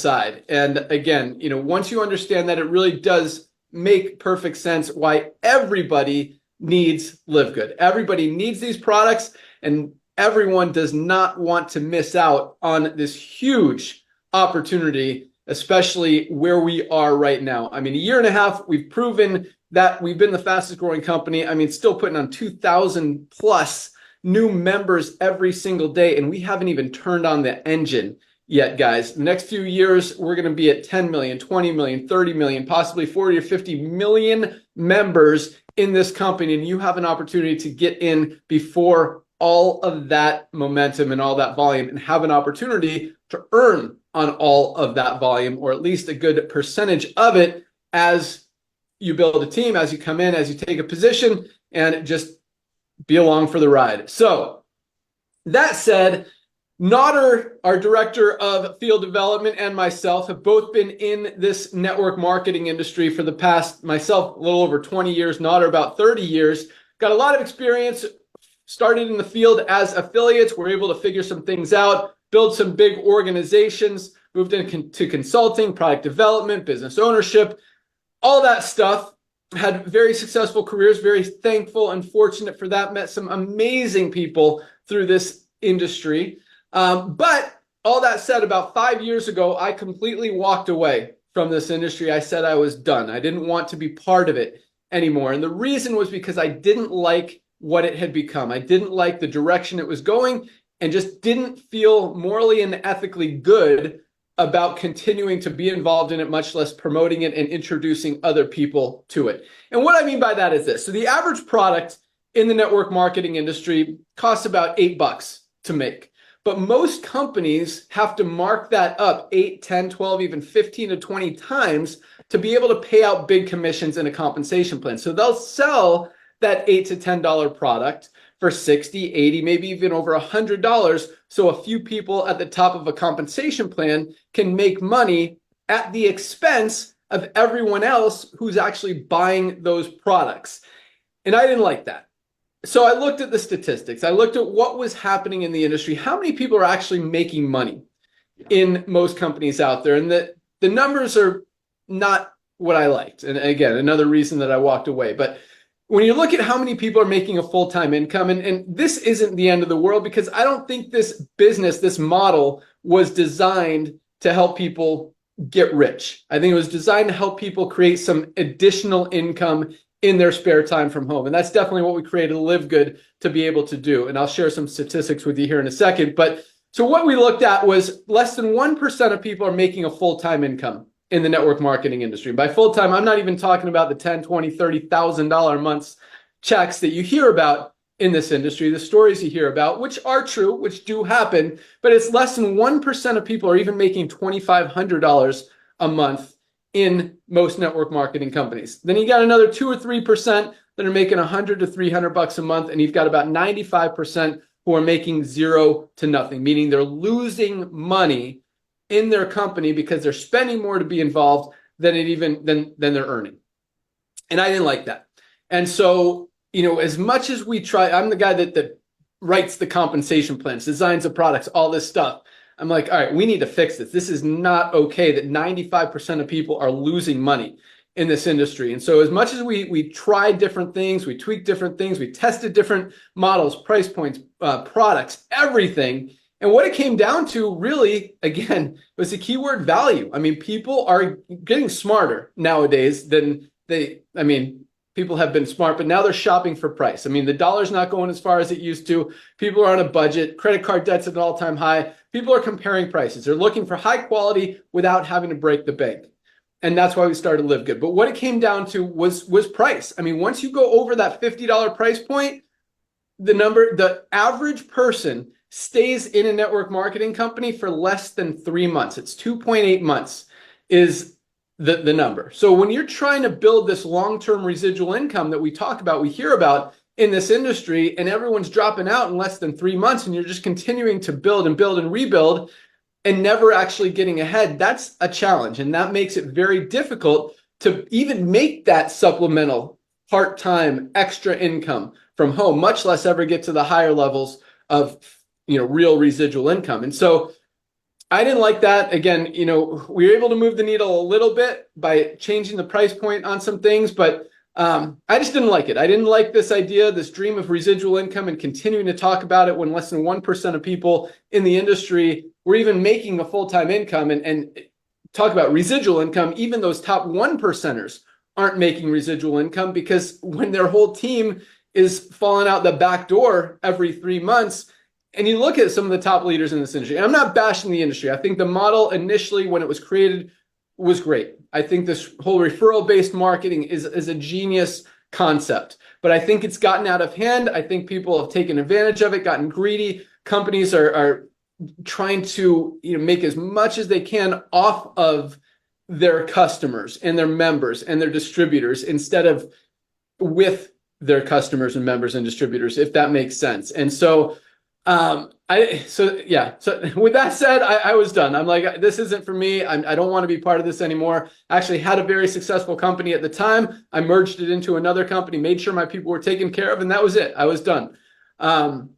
side. And again, once you understand that, it really does make perfect sense why everybody needs LiveGood. Everybody needs these products, and everyone does not want to miss out on this huge opportunity, especially where we are right now. I mean, a year and a half, we've proven that we've been the fastest growing company. I mean, still putting on 2,000 plus new members every single day, and we haven't even turned on the engine yet, guys. The next few years, we're going to be at 10 million, 20 million, 30 million, possibly 40 or 50 million members in this company, and you have an opportunity to get in before all of that momentum and all that volume, and have an opportunity to earn on all of that volume, or at least a good percentage of it, as you build a team, as you come in, as you take a position, and just be along for the ride. So that said, Nodder, our director of field development, and myself have both been in this network marketing industry for the past, myself, a little over 20 years, Nodder about 30 years. Got a lot of experience, started in the field as affiliates. We're able to figure some things out, build some big organizations, moved into consulting, product development, business ownership, all that stuff. Had very successful careers, very thankful and fortunate for that. Met some amazing people through this industry. But all that said, about 5 years ago, I completely walked away from this industry. I said I was done. I didn't want to be part of it anymore. And the reason was because I didn't like what it had become. I didn't like the direction it was going, and just didn't feel morally and ethically good about continuing to be involved in it, much less promoting it and introducing other people to it. And what I mean by that is this. So the average product in the network marketing industry costs about $8 to make. But most companies have to mark that up 8, 10, 12, even 15 to 20 times to be able to pay out big commissions in a compensation plan. So they'll sell that $8 to $10 product for 60, 80, maybe even over $100. So a few people at the top of a compensation plan can make money at the expense of everyone else who's actually buying those products. And I didn't like that. So I looked at the statistics. I looked at what was happening in the industry. How many people are actually making money in most companies out there? And the numbers are not what I liked. And again, another reason that I walked away. But when you look at how many people are making a full-time income, and this isn't the end of the world, because I don't think this business, this model, was designed to help people get rich. I think it was designed to help people create some additional income in their spare time from home. And that's definitely what we created LiveGood to be able to do. And I'll share some statistics with you here in a second. But so what we looked at was less than 1% of people are making a full-time income in the network marketing industry. By full-time, I'm not even talking about the $10, $20, $30,000 a month checks that you hear about in this industry, the stories you hear about, which are true, which do happen, but it's less than 1% of people are even making $2,500 a month in most network marketing companies. Then you got another 2 or 3% that are making $100 to $300 a month, and you've got about 95% who are making 0 to nothing, meaning they're losing money in their company because they're spending more to be involved than they're earning. And I didn't like that. And so, as much as we try, I'm the guy that writes the compensation plans, designs the products, all this stuff. I'm like, all right, we need to fix this. This is not okay that 95% of people are losing money in this industry. And so as much as we tried different things, we tweaked different things, we tested different models, price points, products, everything. And what it came down to really, again, was the keyword value. I mean, people are getting smarter nowadays than people have been smart, but now they're shopping for price. I mean, the dollar's not going as far as it used to. People are on a budget. Credit card debt's at an all-time high. People are comparing prices. They're looking for high quality without having to break the bank. And that's why we started LiveGood. But what it came down to was price. I mean, once you go over that $50 price point, the average person stays in a network marketing company for less than 3 months. It's 2.8 months is the number. So when you're trying to build this long-term residual income that we talk about, we hear about in this industry, and everyone's dropping out in less than 3 months, and you're just continuing to build and build and rebuild and never actually getting ahead, that's a challenge. And that makes it very difficult to even make that supplemental part-time extra income from home, much less ever get to the higher levels of real residual income. And so I didn't like that. Again, we were able to move the needle a little bit by changing the price point on some things, but I just didn't like it. I didn't like this idea, this dream of residual income, and continuing to talk about it when less than 1% of people in the industry were even making a full-time income, and talk about residual income. Even those top 1%ers aren't making residual income, because when their whole team is falling out the back door every 3 months. And you look at some of the top leaders in this industry, and I'm not bashing the industry. I think the model initially, when it was created, was great. I think this whole referral-based marketing is a genius concept, but I think it's gotten out of hand. I think people have taken advantage of it, gotten greedy. Companies are trying to make as much as they can off of their customers and their members and their distributors, instead of with their customers and members and distributors, if that makes sense. And so so with that said, I was done. I'm like, this isn't for me. I don't want to be part of this anymore. I actually had a very successful company at the time. I merged it into another company, made sure my people were taken care of, and that was it. I was done. And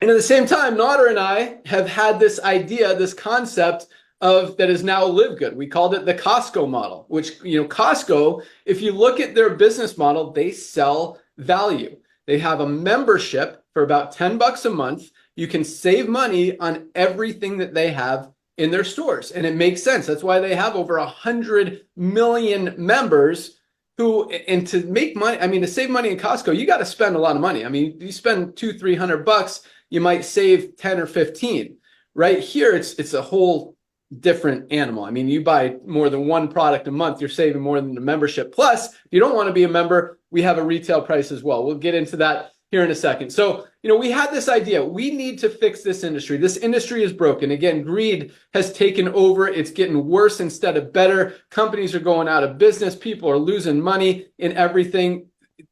at the same time, Nader and I have had this idea, this concept that is now LiveGood. We called it the Costco model, which, Costco, if you look at their business model, they sell value. They have a membership for about $10 a month. You can save money on everything that they have in their stores. And it makes sense. That's why they have over 100 million members and to make money, to save money in Costco, you got to spend a lot of money. You spend $200-300, you might save 10 or 15. Right here, it's a whole different animal. You buy more than one product a month, you're saving more than the membership. Plus, if you don't want to be a member, we have a retail price as well. We'll get into that here in a second. So, we had this idea. We need to fix this industry. This industry is broken. Again, greed has taken over. It's getting worse instead of better. Companies are going out of business. People are losing money in everything.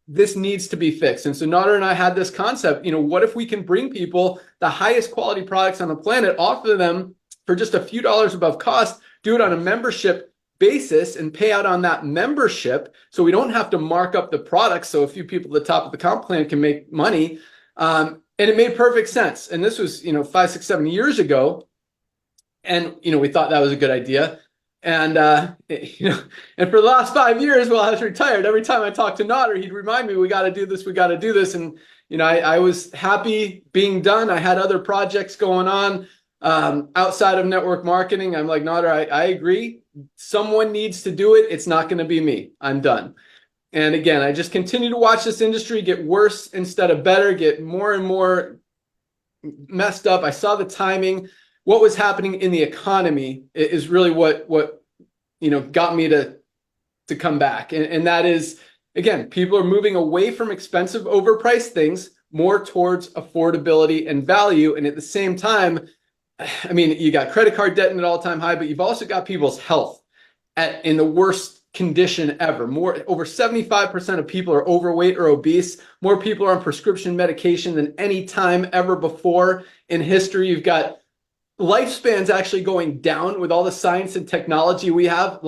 This needs to be fixed. And so Nader and I had this concept, what if we can bring people the highest quality products on the planet, offer them for just a few dollars above cost, do it on a membership basis and pay out on that membership, so we don't have to mark up the products so a few people at the top of the comp plan can make money. And it made perfect sense. And this was 5, 6, 7 years ago, and we thought that was a good idea. And and for the last 5 years while I was retired, every time I talked to Nader, he'd remind me, we got to do this, we got to do this. And I was happy being done. I had other projects going on outside of network marketing. I'm like, Nader, I agree. Someone needs to do it. It's not going to be me. I'm done. And again, I just continue to watch this industry get worse instead of better, get more and more messed up. I saw the timing. What was happening in the economy is really what got me to come back. And that is, again, people are moving away from expensive, overpriced things more towards affordability and value. And at the same time, you got credit card debt in an all-time high, but you've also got people's health in the worst condition ever. Over 75% of people are overweight or obese. More people are on prescription medication than any time ever before in history. You've got lifespans actually going down with all the science and technology we have.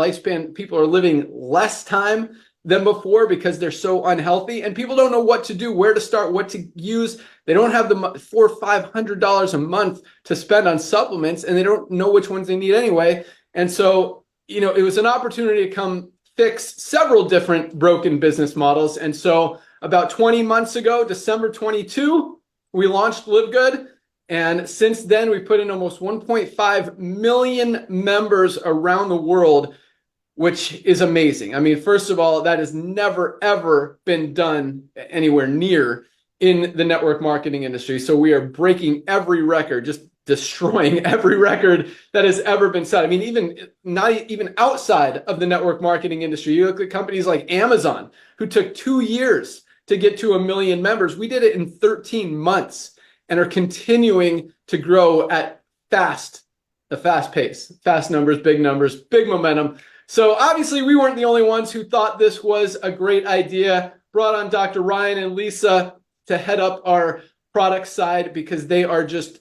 People are living less time than before because they're so unhealthy, and people don't know what to do, where to start, what to use. They don't have the $400 or $500 a month to spend on supplements, and they don't know which ones they need anyway. And so, it was an opportunity to come fix several different broken business models. And so about 20 months ago, December 22, we launched LiveGood. And since then, we put in almost 1.5 million members around the world, which is amazing. First of all, that has never, ever been done anywhere near in the network marketing industry. So we are breaking every record, just destroying every record that has ever been set. Not even outside of the network marketing industry. You look at companies like Amazon, who took 2 years to get to 1 million members. We did it in 13 months and are continuing to grow at a fast pace, fast numbers, big momentum. So obviously we weren't the only ones who thought this was a great idea. Brought on Dr. Ryan and Lisa to head up our product side, because they are just,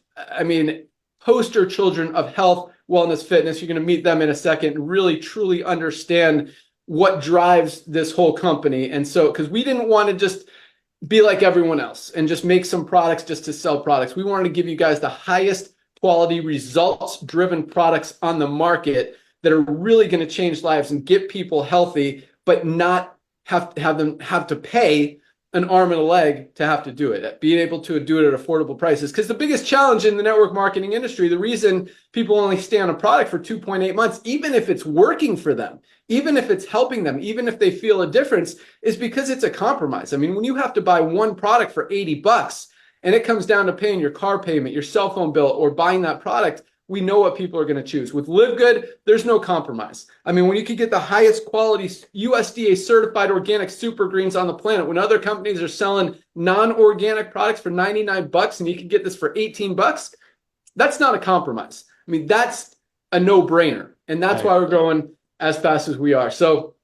poster children of health, wellness, fitness. You're going to meet them in a second and really, truly understand what drives this whole company. And so, because we didn't want to just be like everyone else and just make some products just to sell products. We wanted to give you guys the highest quality, results-driven products on the market that are really going to change lives and get people healthy, but not have to pay an arm and a leg to have to do it, being able to do it at affordable prices. Because the biggest challenge in the network marketing industry, the reason people only stay on a product for 2.8 months, even if it's working for them, even if it's helping them, even if they feel a difference, is because it's a compromise. I mean, when you have to buy one product for $80 and it comes down to paying your car payment, your cell phone bill, or buying that product, we know what people are going to choose. With LiveGood, there's no compromise. I mean, when you could get the highest quality USDA certified organic super greens on the planet, when other companies are selling non-organic products for $99 and you can get this for $18, that's not a compromise. I mean, that's a no-brainer. And that's why we're growing as fast as we are. So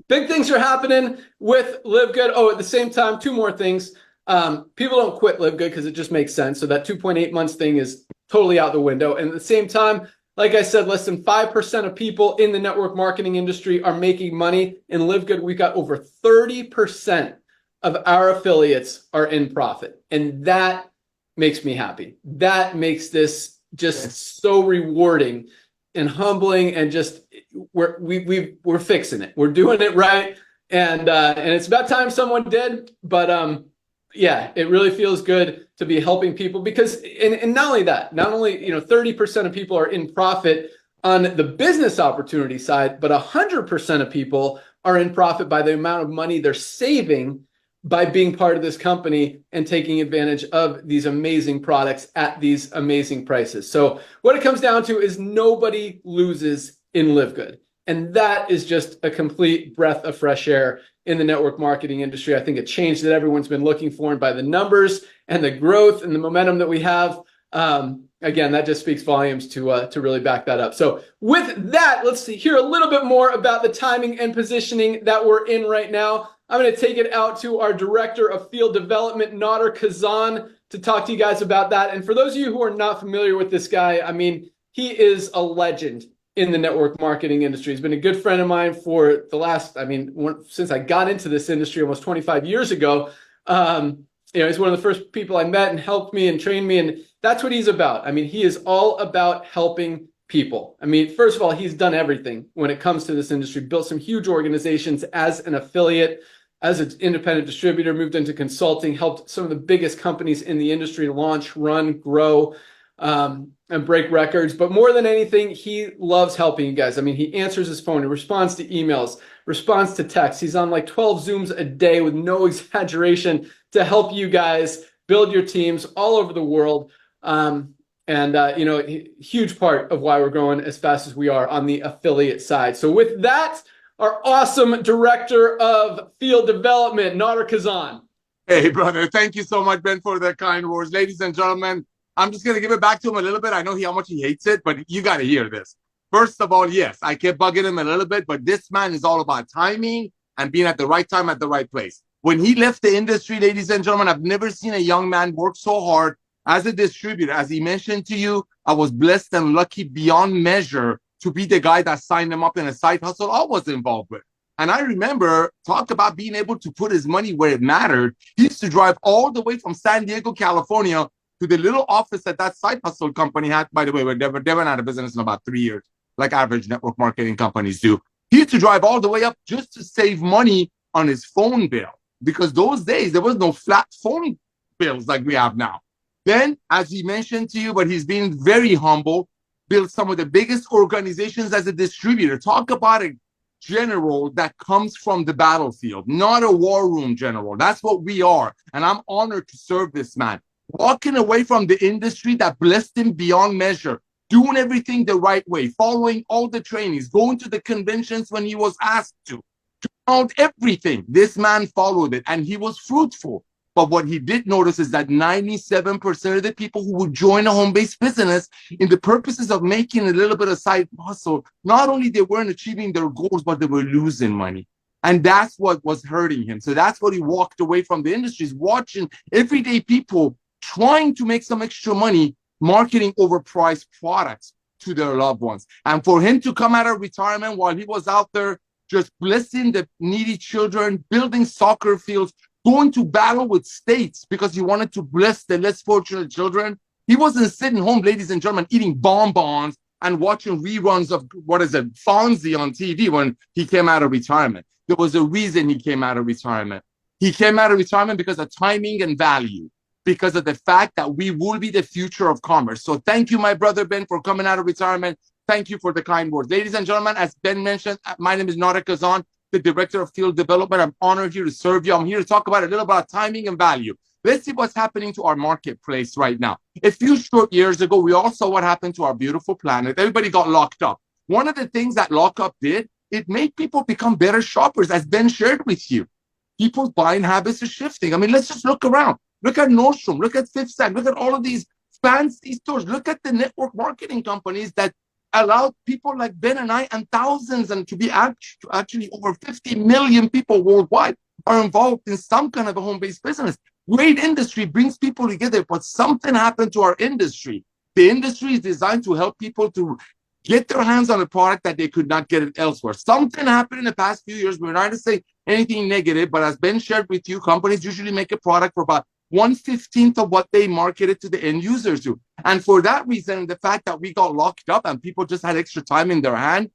big things are happening with LiveGood. Oh, at the same time, two more things. People don't quit LiveGood because it just makes sense. So that 2.8 months thing is totally out the window. And at the same time, like I said, less than 5% of people in the network marketing industry are making money. In LiveGood, we've got over 30% of our affiliates are in profit. And that makes me happy. That makes this just so rewarding and humbling, and just we're fixing it. We're doing it right. And it's about time someone did. But yeah, it really feels good to be helping people, because and not only that, not only 30% of people are in profit on the business opportunity side, but 100% of people are in profit by the amount of money they're saving by being part of this company and taking advantage of these amazing products at these amazing prices. So what it comes down to is nobody loses in LiveGood. And that is just a complete breath of fresh air in the network marketing industry. I think a change that everyone's been looking for, and by the numbers and the growth and the momentum that we have, again, that just speaks volumes to really back that up. So with that, let's hear a little bit more about the timing and positioning that we're in right now. I'm going to take it out to our Director of Field Development, Nader Kazan, to talk to you guys about that. And for those of you who are not familiar with this guy, I mean, he is a legend in the network marketing industry. He's been a good friend of mine for the last, since I got into this industry almost 25 years ago. He's one of the first people I met and helped me and trained me. And that's what he's about. I mean, he is all about helping people. I mean, first of all, he's done everything when it comes to this industry, built some huge organizations as an affiliate, as an independent distributor, moved into consulting, helped some of the biggest companies in the industry launch, run, grow, and break records. But more than anything, he loves helping you guys. I mean, he answers his phone, he responds to emails, responds to texts. He's on like 12 Zooms a day with no exaggeration to help you guys build your teams all over the world. Huge part of why we're growing as fast as we are on the affiliate side. So with that, our awesome Director of Field Development, Nader Kazan. Hey, brother. Thank you so much, Ben, for the kind words. Ladies and gentlemen, I'm just going to give it back to him a little bit. I know how much he hates it, but you got to hear this. First of all, yes, I kept bugging him a little bit, but this man is all about timing and being at the right time at the right place. When he left the industry, ladies and gentlemen, I've never seen a young man work so hard as a distributor. As he mentioned to you, I was blessed and lucky beyond measure to be the guy that signed him up in a side hustle I was involved with. And I remember, talk about being able to put his money where it mattered. He used to drive all the way from San Diego, California, to the little office that side hustle company had. By the way, where Devin had a business in about 3 years, like average network marketing companies do. He used to drive all the way up just to save money on his phone bill, because those days there was no flat phone bills like we have now. Then, as he mentioned to you, but he's been very humble, built some of the biggest organizations as a distributor. Talk about a general that comes from the battlefield, not a war room general. That's what we are. And I'm honored to serve this man. Walking away from the industry that blessed him beyond measure, doing everything the right way, following all the trainings, going to the conventions when he was asked to count everything. This man followed it, and he was fruitful. But what he did notice is that 97% of the people who would join a home-based business in the purposes of making a little bit of side hustle, not only they weren't achieving their goals, but they were losing money. And that's what was hurting him. So that's what he walked away from the industry, is watching everyday people trying to make some extra money, marketing overpriced products to their loved ones. And for him to come out of retirement while he was out there just blessing the needy children, building soccer fields, going to battle with states because he wanted to bless the less fortunate children, He wasn't sitting home, ladies and gentlemen, eating bonbons and watching reruns of, what is it, Fonzie on TV when he came out of retirement. There was a reason he came out of retirement. He came out of retirement because of timing and value, because of the fact that we will be the future of commerce. So thank you, my brother Ben, for coming out of retirement. Thank you for the kind words. Ladies and gentlemen, as Ben mentioned, my name is Nader Kazan, the Director of Field Development. I'm honored here to serve you. I'm here to talk about a little about timing and value. Let's see what's happening to our marketplace right now. A few short years ago, we all saw what happened to our beautiful planet. Everybody got locked up. One of the things that lockup did, it made people become better shoppers, as Ben shared with you. People's buying habits are shifting. I mean, let's just look around. Look at Nordstrom. Look at Fifth Stand. Look at all of these fancy stores. Look at the network marketing companies that allow people like Ben and I and thousands and to be actually over 50 million people worldwide are involved in some kind of a home-based business. Great industry brings people together, but something happened to our industry. The industry is designed to help people to get their hands on a product that they could not get it elsewhere. Something happened in the past few years. We're not to say anything negative, but as Ben shared with you, companies usually make a product for about 1/15 of what they marketed to the end users to. And for that reason, the fact that we got locked up and people just had extra time in their hand,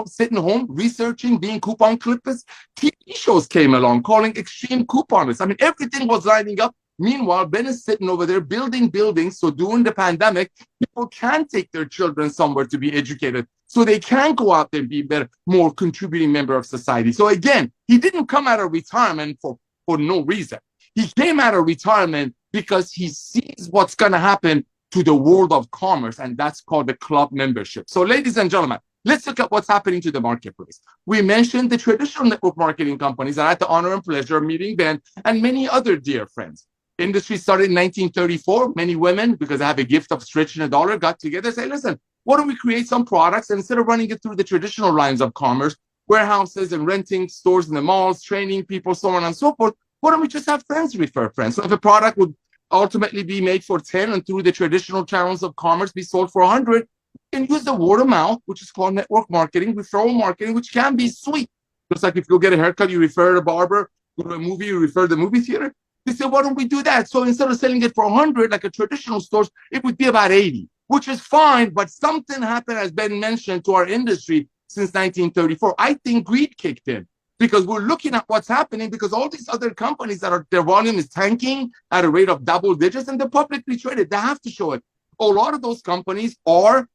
sitting home, researching, being coupon clippers, TV shows came along calling extreme couponists. I mean, everything was lining up. Meanwhile, Ben is sitting over there building buildings. So during the pandemic, people can take their children somewhere to be educated. So they can go out there and be better, more contributing member of society. So again, he didn't come out of retirement for no reason. He came out of retirement because he sees what's going to happen to the world of commerce, and that's called the club membership. So ladies and gentlemen, let's look at what's happening to the marketplace. We mentioned the traditional network marketing companies, and I had the honor and pleasure of meeting Ben and many other dear friends. Industry started in 1934. Many women, because they have a gift of stretching a dollar, got together and say, listen, why don't we create some products, and instead of running it through the traditional lines of commerce, warehouses and renting stores in the malls, training people, so on and so forth, why don't we just have friends refer friends? So if a product would ultimately be made for 10 and through the traditional channels of commerce be sold for 100, you can use the word of mouth, which is called network marketing, referral marketing, which can be sweet. Just like if you go get a haircut, you refer a barber, go to a movie, you refer the movie theater. They said, why don't we do that? So instead of selling it for 100, like a traditional stores, it would be about 80, which is fine. But something happened, as Ben mentioned, to our industry since 1934. I think greed kicked in. Because we're looking at what's happening, because all these other companies their volume is tanking at a rate of double digits, and they're publicly traded. They have to show it. A lot of those companies are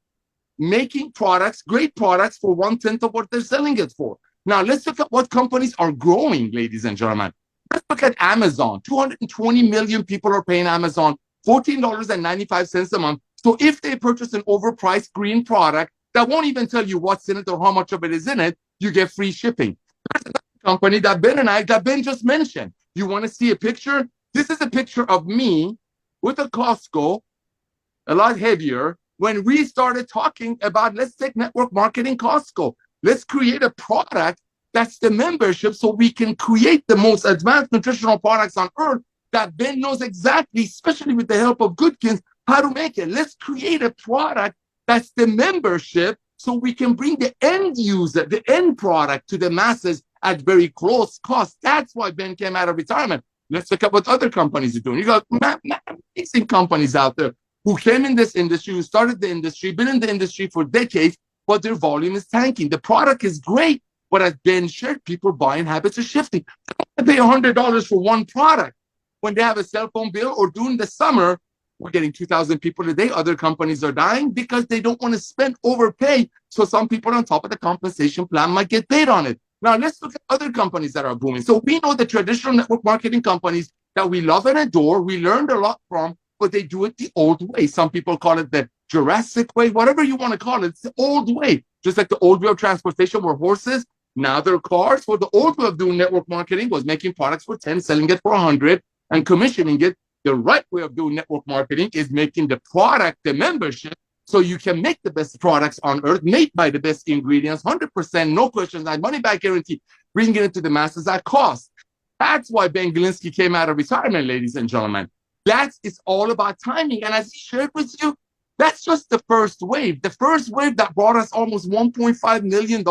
making products, great products, for 1/10 of what they're selling it for. Now, let's look at what companies are growing, ladies and gentlemen. Let's look at Amazon. 220 million people are paying Amazon $14.95 a month. So if they purchase an overpriced green product that won't even tell you what's in it or how much of it is in it, you get free shipping. Company that Ben just mentioned. You want to see a picture? This is a picture of me with a Costco, a lot heavier, when we started talking about, let's take network marketing Costco. Let's create a product that's the membership so we can create the most advanced nutritional products on earth that Ben knows exactly, especially with the help of Goodkins, how to make it. Let's create a product that's the membership so we can bring the end user, the end product to the masses at very close cost. That's why Ben came out of retirement. Let's look at what other companies are doing. You got amazing companies out there who came in this industry, who started the industry, been in the industry for decades, but their volume is tanking. The product is great, but as Ben shared, people buying habits are shifting. They pay $100 for one product when they have a cell phone bill, or during the summer, we're getting 2,000 people a day. Other companies are dying because they don't want to spend overpay. So some people on top of the compensation plan might get paid on it. Now, let's look at other companies that are booming. So we know the traditional network marketing companies that we love and adore, we learned a lot from, but they do it the old way. Some people call it the Jurassic way, whatever you want to call it. It's the old way. Just like the old way of transportation were horses, now they're cars. For the old way of doing network marketing was making products for 10, selling it for 100, and commissioning it. The right way of doing network marketing is making the product the membership, so you can make the best products on earth, made by the best ingredients, 100%, no questions, and money back guarantee, bringing it to the masses at cost. That's why Ben Glinsky came out of retirement, ladies and gentlemen. It's all about timing. And as he shared with you, that's just the first wave. The first wave that brought us almost $1.5 million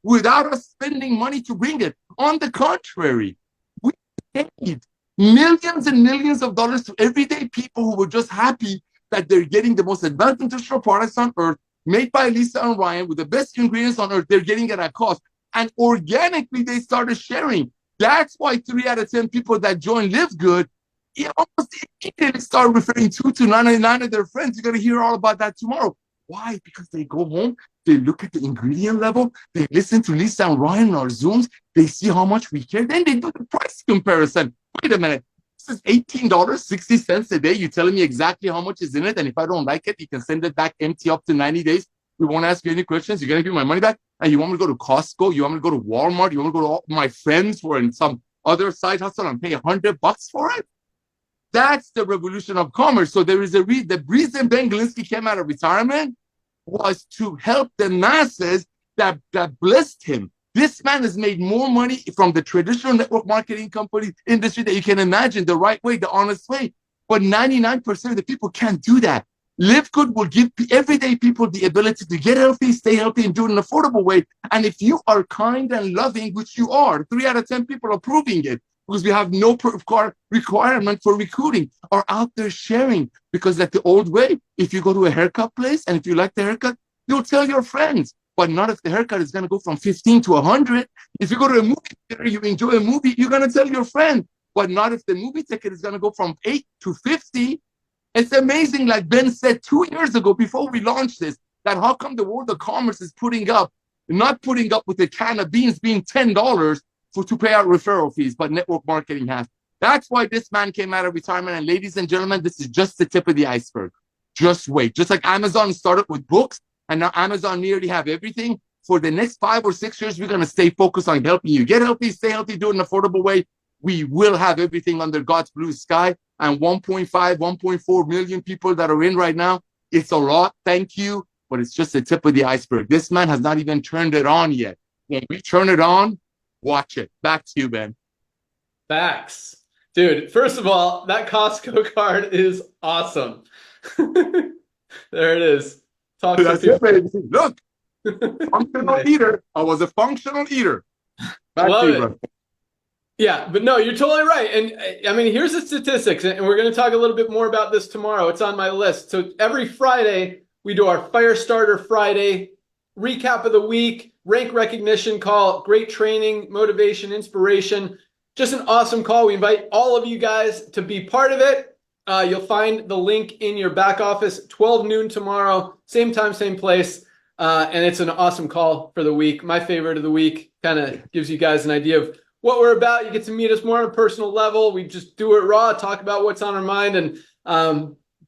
without us spending money to bring it. On the contrary, we paid millions and millions of dollars to everyday people who were just happy that they're getting the most advanced nutritional products on earth, made by Lisa and Ryan with the best ingredients on earth. They're getting it at cost. And organically, they started sharing. That's why 3 out of 10 people that join LiveGood almost immediately start referring to 99 of their friends. You're going to hear all about that tomorrow. Why? Because they go home, they look at the ingredient level, they listen to Lisa and Ryan on our Zooms, they see how much we care, then they do the price comparison. Wait a minute, this is $18.60 a day. You're telling me exactly how much is in it, and if I don't like it, you can send it back empty up to 90 days. We won't ask you any questions. You're going to give me my money back, and you want me to go to Costco, you want me to go to Walmart, you want me to go to all my friends who are in some other side hustle and pay $100 for it? That's the revolution of commerce. So there is the reason Ben Glinsky came out of retirement was to help the masses that blessed him. This man has made more money from the traditional network marketing company industry that you can imagine, the right way, the honest way. But 99% of the people can't do that. LiveGood will give everyday people the ability to get healthy, stay healthy, and do it in an affordable way. And if you are kind and loving, which you are, 3 out of 10 people are proving it, because we have no requirement for recruiting, or out there sharing. Because like the old way, if you go to a haircut place and if you like the haircut, you'll tell your friends. But not if the haircut is going to go from 15 to 100. If you go to a movie theater, you enjoy a movie, you're going to tell your friend. But not if the movie ticket is going to go from 8 to 50. It's amazing, like Ben said 2 years ago before we launched this, that how come the world of commerce is not putting up with a can of beans being $10 to pay out referral fees, but network marketing has. That's why this man came out of retirement. And ladies and gentlemen, this is just the tip of the iceberg. Just wait. Just like Amazon started with books, and now Amazon nearly have everything. For the next 5 or 6 years, we're going to stay focused on helping you get healthy, stay healthy, do it in an affordable way. We will have everything under God's blue sky. And 1.5, 1.4 million people that are in right now, it's a lot. Thank you. But it's just the tip of the iceberg. This man has not even turned it on yet. When we turn it on, watch it. Back to you, Ben. Facts. Dude, first of all, that Costco card is awesome. There it is. Talk That's it, baby. Look, functional eater. I was a functional eater. Back Love to you, it. bro. Yeah, but no, you're totally right. And I mean, here's the statistics, and we're going to talk a little bit more about this tomorrow. It's on my list. So every Friday, we do our Fire Starter Friday recap of the week, rank recognition call, great training, motivation, inspiration. Just an awesome call. We invite all of you guys to be part of it. You'll find the link in your back office, 12 noon tomorrow, same time, same place. And it's an awesome call for the week. My favorite of the week, kind of gives you guys an idea of what we're about. You get to meet us more on a personal level. We just do it raw, talk about what's on our mind, and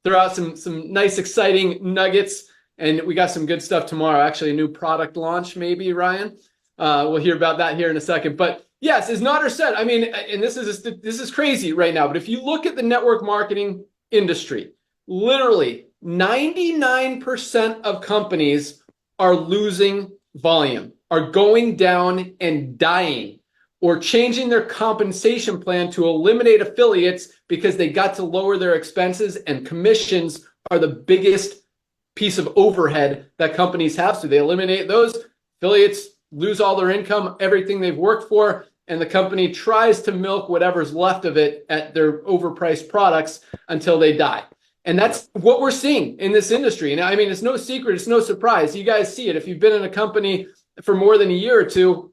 throw out some nice, exciting nuggets. And we got some good stuff tomorrow. Actually, a new product launch, maybe, Ryan. We'll hear about that here in a second. But yes, as Nader said, I mean, and this is crazy right now, but if you look at the network marketing industry, literally 99% of companies are losing volume, are going down and dying, or changing their compensation plan to eliminate affiliates because they got to lower their expenses, and commissions are the biggest piece of overhead that companies have. So they eliminate those, affiliates lose all their income, everything they've worked for, and the company tries to milk whatever's left of it at their overpriced products until they die. And that's what we're seeing in this industry. And I mean, it's no secret, it's no surprise. You guys see it. If you've been in a company for more than a year or two,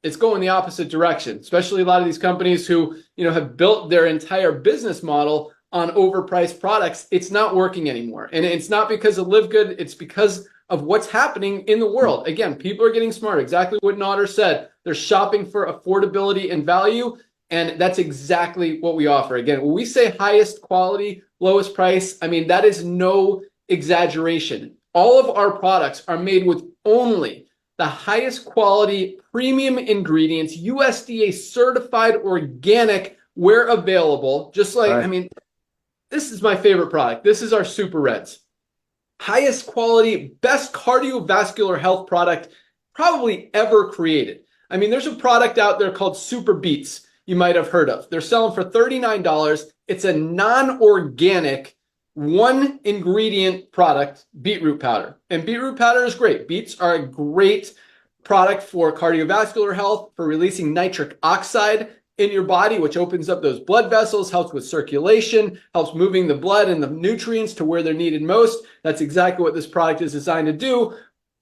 it's going the opposite direction, especially a lot of these companies who, have built their entire business model on overpriced products. It's not working anymore. And it's not because of LiveGood, it's because of what's happening in the world. Again, people are getting smart. Exactly what Nader said. They're shopping for affordability and value, and that's exactly what we offer. Again, when we say highest quality, lowest price, I mean, that is no exaggeration. All of our products are made with only the highest quality premium ingredients, USDA certified organic where available. Just like, right. I mean, this is my favorite product. This is our Super Reds. Highest quality, best cardiovascular health product probably ever created. I mean, there's a product out there called Super Beets you might have heard of. They're selling for $39. It's a non-organic, one ingredient product, beetroot powder. And beetroot powder is great. Beets are a great product for cardiovascular health, for releasing nitric oxide in your body, which opens up those blood vessels, helps with circulation, helps moving the blood and the nutrients to where they're needed most. That's exactly what this product is designed to do.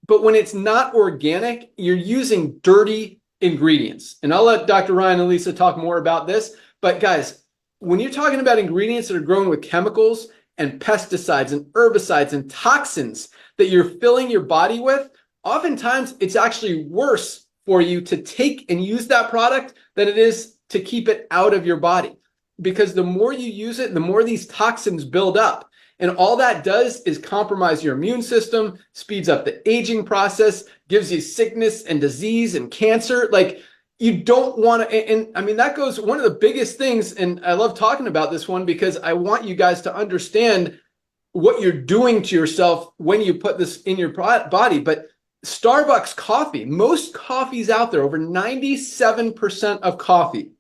But when it's not organic, you're using dirty ingredients. And I'll let Dr. Ryan and Lisa talk more about this. But guys, when you're talking about ingredients that are grown with chemicals and pesticides and herbicides and toxins that you're filling your body with, oftentimes it's actually worse for you to take and use that product than it is to keep it out of your body. Because the more you use it, the more these toxins build up. And all that does is compromise your immune system, speeds up the aging process, gives you sickness and disease and cancer. Like, you don't want to, and I mean, that goes, one of the biggest things, and I love talking about this one because I want you guys to understand what you're doing to yourself when you put this in your body. But Starbucks coffee, most coffees out there, over 97% of coffee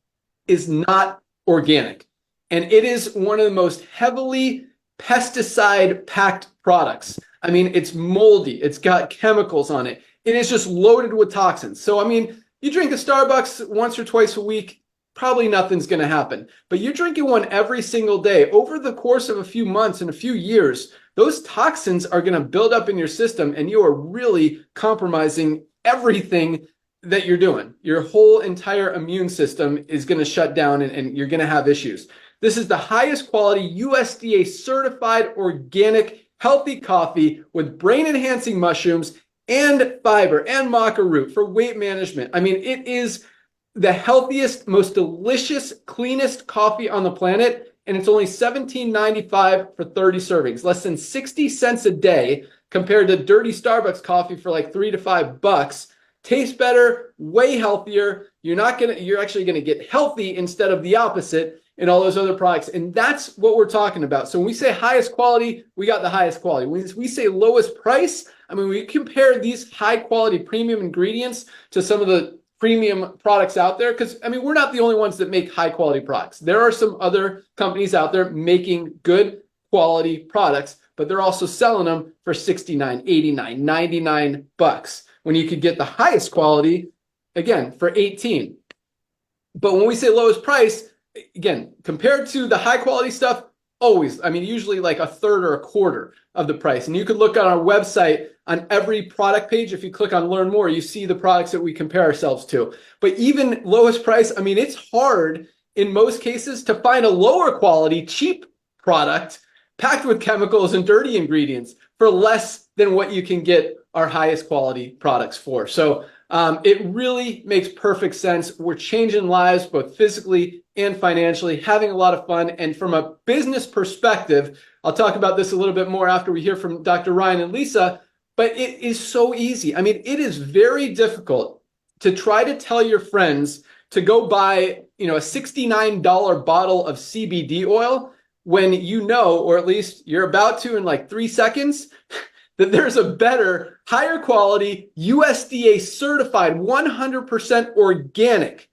is not organic. And it is one of the most heavily pesticide-packed products. I mean, it's moldy. It's got chemicals on it. It is just loaded with toxins. So, I mean, you drink a Starbucks once or twice a week, probably nothing's going to happen. But you're drinking one every single day. Over the course of a few months and a few years, those toxins are going to build up in your system, and you are really compromising everything that you're doing. Your whole entire immune system is going to shut down, and you're going to have issues. This is the highest quality USDA certified organic healthy coffee with brain enhancing mushrooms and fiber and maca root for weight management. I mean, it is the healthiest, most delicious, cleanest coffee on the planet. And it's only $17.95 for 30 servings, less than 60 cents a day compared to dirty Starbucks coffee for like $3 to $5. Tastes better, way healthier. You're actually gonna get healthy instead of the opposite in all those other products. And that's what we're talking about. So when we say highest quality, we got the highest quality. When we say lowest price, I mean, we compare these high quality premium ingredients to some of the premium products out there, because I mean, we're not the only ones that make high quality products. There are some other companies out there making good quality products, but they're also selling them for $69, $89, $99 when you could get the highest quality, again, for $18. But when we say lowest price, again, compared to the high quality stuff, always, I mean, usually like a third or a quarter of the price. And you could look on our website on every product page. If you click on learn more, you see the products that we compare ourselves to. But even lowest price, I mean, it's hard in most cases to find a lower quality, cheap product packed with chemicals and dirty ingredients for less than what you can get our highest quality products for. So it really makes perfect sense. We're changing lives, both physically and financially, having a lot of fun. And from a business perspective, I'll talk about this a little bit more after we hear from Dr. Ryan and Lisa, but it is so easy. I mean, it is very difficult to try to tell your friends to go buy, a $69 bottle of CBD oil when you know, or at least you're about to in like 3 seconds, that there's a better, higher quality, USDA certified, 100% organic,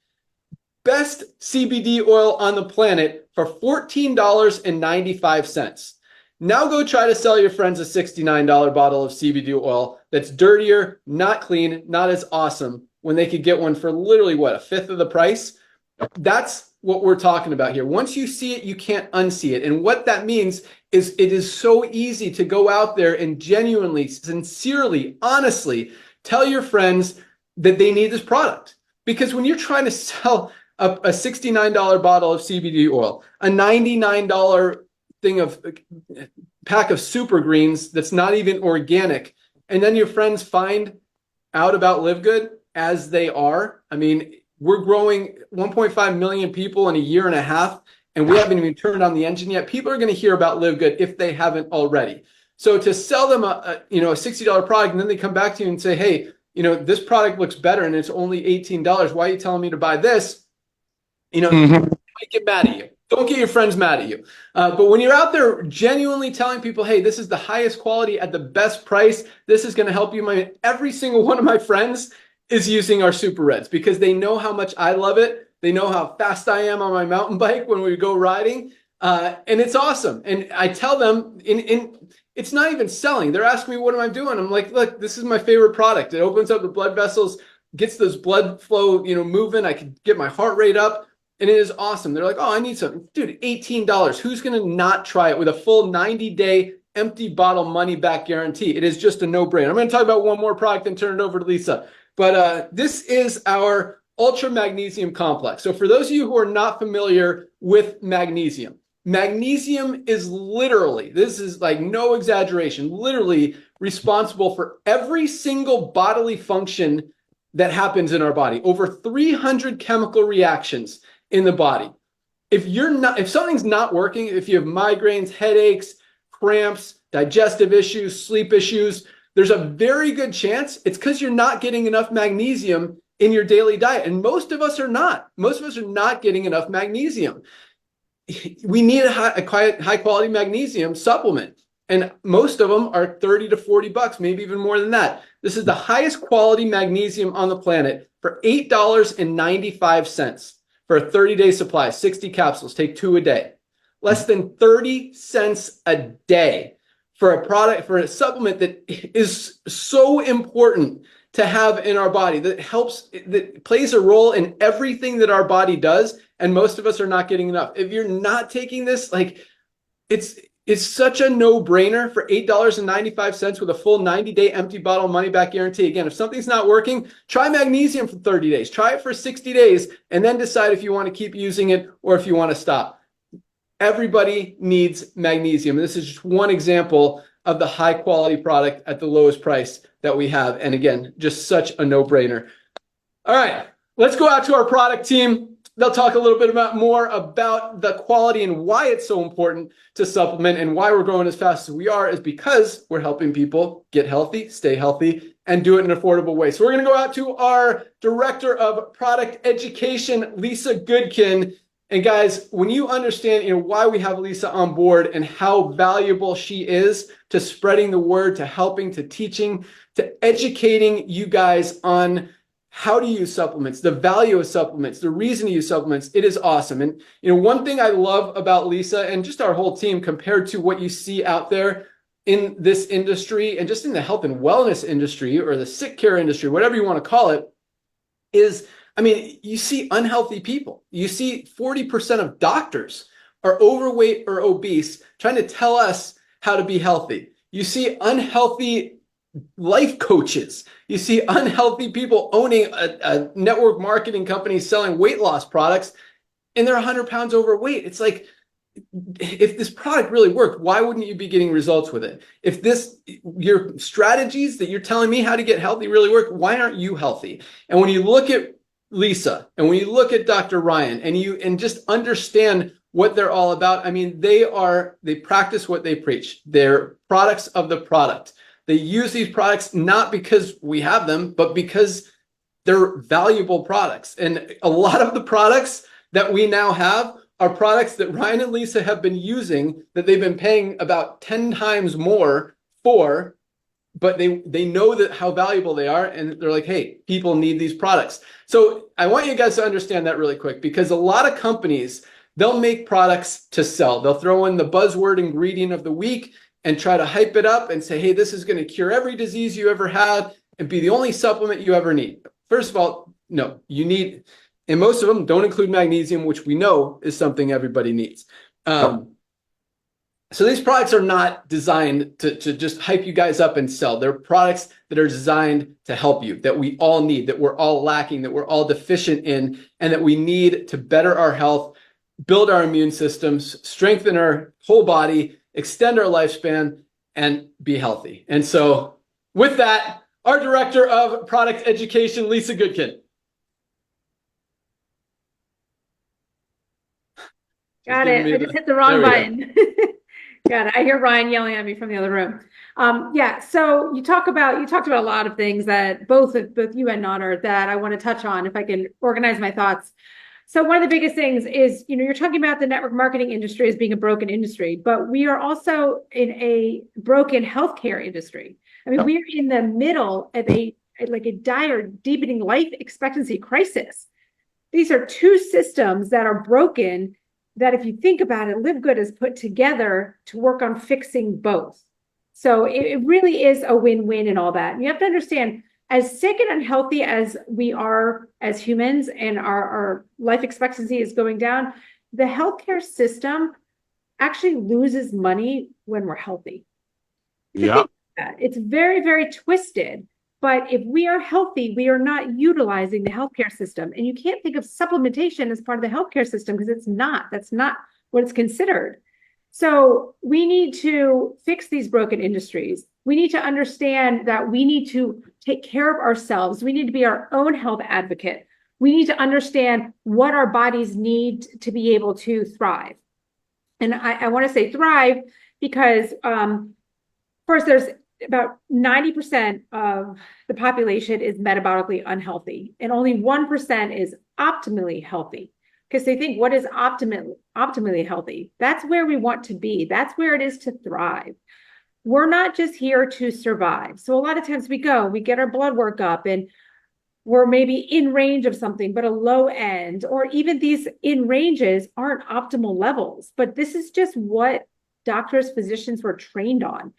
best CBD oil on the planet for $14.95. Now go try to sell your friends a $69 bottle of CBD oil that's dirtier, not clean, not as awesome, when they could get one for literally, what, a fifth of the price? That's what we're talking about here. Once you see it, you can't unsee it. And what that means is it is so easy to go out there and genuinely, sincerely, honestly tell your friends that they need this product. Because when you're trying to sell a $69 bottle of CBD oil, a $99 pack of super greens that's not even organic, and then your friends find out about LiveGood as they are, I mean, we're growing 1.5 million people in a year and a half, and we haven't even turned on the engine yet. People are going to hear about LiveGood if they haven't already. So to sell them a $60 product, and then they come back to you and say, hey, this product looks better and it's only $18. Why are you telling me to buy this? You might get mad at you. Don't get your friends mad at you. But when you're out there genuinely telling people, hey, this is the highest quality at the best price, this is going to help you. Every single one of my friends is using our Super Reds because they know how much I love it. They know how fast I am on my mountain bike when we go riding. And it's awesome. And I tell them, it's not even selling. They're asking me, what am I doing? I'm like, look, this is my favorite product. It opens up the blood vessels, gets this blood flow, moving. I can get my heart rate up. And it is awesome. They're like, oh, I need some. Dude, $18. Who's going to not try it with a full 90-day empty bottle money back guarantee? It is just a no-brainer. I'm going to talk about one more product and turn it over to Lisa. But this is our Ultra Magnesium Complex. So for those of you who are not familiar with magnesium, magnesium is literally, this is like no exaggeration, literally responsible for every single bodily function that happens in our body. Over 300 chemical reactions in the body. If something's not working, if you have migraines, headaches, cramps, digestive issues, sleep issues, there's a very good chance it's because you're not getting enough magnesium in your daily diet. And most of us are not. Most of us are not getting enough magnesium. We need a high quality magnesium supplement. And most of them are 30 to 40 bucks, maybe even more than that. This is the highest quality magnesium on the planet for $8.95 for a 30-day supply, 60 capsules, take 2 a day. Less than 30 cents a day for a product, for a supplement that is so important to have in our body, that helps, that plays a role in everything that our body does. And most of us are not getting enough. If you're not taking this, like it's such a no-brainer for $8.95 with a full 90-day empty bottle money back guarantee. Again, if something's not working, try magnesium for 30 days. Try it for 60 days and then decide if you want to keep using it or if you want to stop. Everybody needs magnesium. This is just one example of the high-quality product at the lowest price that we have. And again, just such a no-brainer. All right, let's go out to our product team. They'll talk a little bit more about the quality and why it's so important to supplement, and why we're growing as fast as we are is because we're helping people get healthy, stay healthy, and do it in an affordable way. So we're going to go out to our Director of Product Education, Lisa Goodkin. And guys, when you understand why we have Lisa on board and how valuable she is to spreading the word, to helping, to teaching, to educating you guys on how to use supplements, the value of supplements, the reason to use supplements, it is awesome. And one thing I love about Lisa and just our whole team compared to what you see out there in this industry and just in the health and wellness industry or the sick care industry, whatever you want to call it, is, I mean, you see unhealthy people. You see 40% of doctors are overweight or obese trying to tell us how to be healthy. You see unhealthy life coaches. You see unhealthy people owning a network marketing company selling weight loss products, and they're 100 pounds overweight. It's like, if this product really worked, why wouldn't you be getting results with it? If your strategies that you're telling me how to get healthy really work, why aren't you healthy? And when you look at Lisa and when you look at Dr. Ryan and just understand what they're all about, I mean, they practice what they preach. They're products of the product. They use these products not because we have them, but because they're valuable products. And a lot of the products that we now have are products that Ryan and Lisa have been using, that they've been paying about 10 times more for, but they know that how valuable they are, and they're like, hey, people need these products. So I want you guys to understand that really quick, because a lot of companies, they'll make products to sell. They'll throw in the buzzword ingredient of the week and try to hype it up and say, hey, this is going to cure every disease you ever had and be the only supplement you ever need. First of all, no, you need, and most of them don't include magnesium, which we know is something everybody needs. So these products are not designed to just hype you guys up and sell. They're products that are designed to help you, that we all need, that we're all lacking, that we're all deficient in, and that we need to better our health, build our immune systems, strengthen our whole body, extend our lifespan, and be healthy. And so with that, our Director of Product Education, Lisa Goodkin. Got it. I just hit the wrong button. Got it. I hear Ryan yelling at me from the other room. Yeah. So you talked about a lot of things that both you and Nodder that I want to touch on if I can organize my thoughts. So one of the biggest things is, you're talking about the network marketing industry as being a broken industry, but we are also in a broken healthcare industry. I mean, we're in the middle of a dire, deepening life expectancy crisis. These are two systems that are broken, that if you think about it, LiveGood is put together to work on fixing both. So it really is a win-win and all that. And you have to understand, as sick and unhealthy as we are as humans and our life expectancy is going down, the healthcare system actually loses money when we're healthy. Yeah. It's very, very twisted. But if we are healthy, we are not utilizing the healthcare system. And you can't think of supplementation as part of the healthcare system because it's not. That's not what it's considered. So we need to fix these broken industries. We need to understand that we need to take care of ourselves. We need to be our own health advocate. We need to understand what our bodies need to be able to thrive. And I want to say thrive because first, there's about 90% of the population is metabolically unhealthy, and only 1% is optimally healthy. Because they think, what is optimally healthy? That's where we want to be. That's where it is to thrive. We're not just here to survive. So a lot of times we get our blood work up, and we're maybe in range of something, but a low end, or even these in ranges aren't optimal levels. But this is just what doctors, physicians were trained on.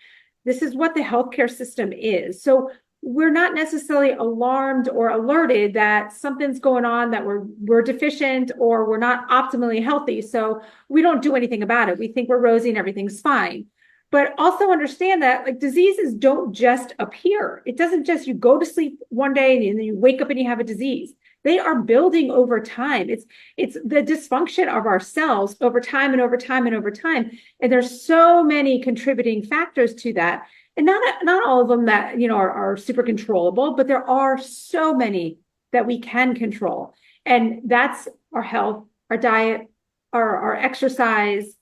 This is what the healthcare system is. So we're not necessarily alarmed or alerted that something's going on, that we're deficient or we're not optimally healthy. So we don't do anything about it. We think we're rosy and everything's fine. But also understand that like diseases don't just appear. It doesn't just, you go to sleep one day and then you wake up and you have a disease. They are building over time. It's the dysfunction of our cells over time and over time and over time. And there's so many contributing factors to that. And not all of them that, are super controllable, but there are so many that we can control. And that's our health, our diet, our exercise.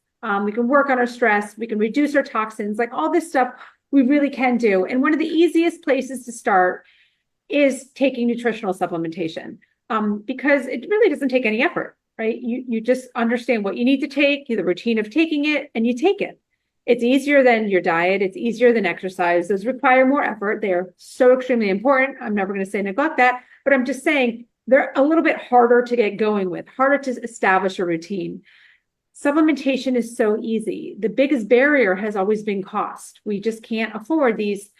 We can work on our stress. We can reduce our toxins, like all this stuff we really can do. And one of the easiest places to start is taking nutritional supplementation. Because it really doesn't take any effort, right? You just understand what you need to take, the routine of taking it, and you take it. It's easier than your diet. It's easier than exercise. Those require more effort. They're so extremely important. I'm never going to say neglect that, but I'm just saying they're a little bit harder to get going with, harder to establish a routine. Supplementation is so easy. The biggest barrier has always been cost. We just can't afford these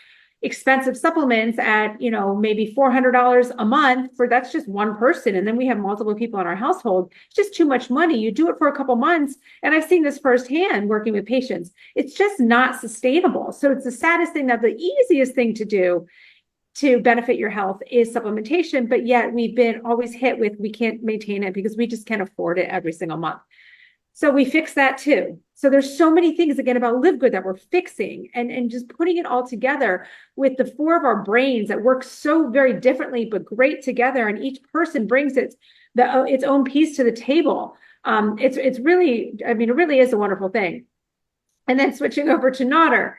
expensive supplements at, maybe $400 a month that's just one person. And then we have multiple people in our household. It's just too much money. You do it for a couple months. And I've seen this firsthand working with patients. It's just not sustainable. So it's the saddest thing, that the easiest thing to do to benefit your health is supplementation. But yet we've been always hit with, we can't maintain it because we just can't afford it every single month. So we fix that too. So there's so many things again about LiveGood that we're fixing and just putting it all together with the four of our brains that work so very differently, but great together. And each person brings its own piece to the table. It's really, it really is a wonderful thing. And then switching over to Nodder.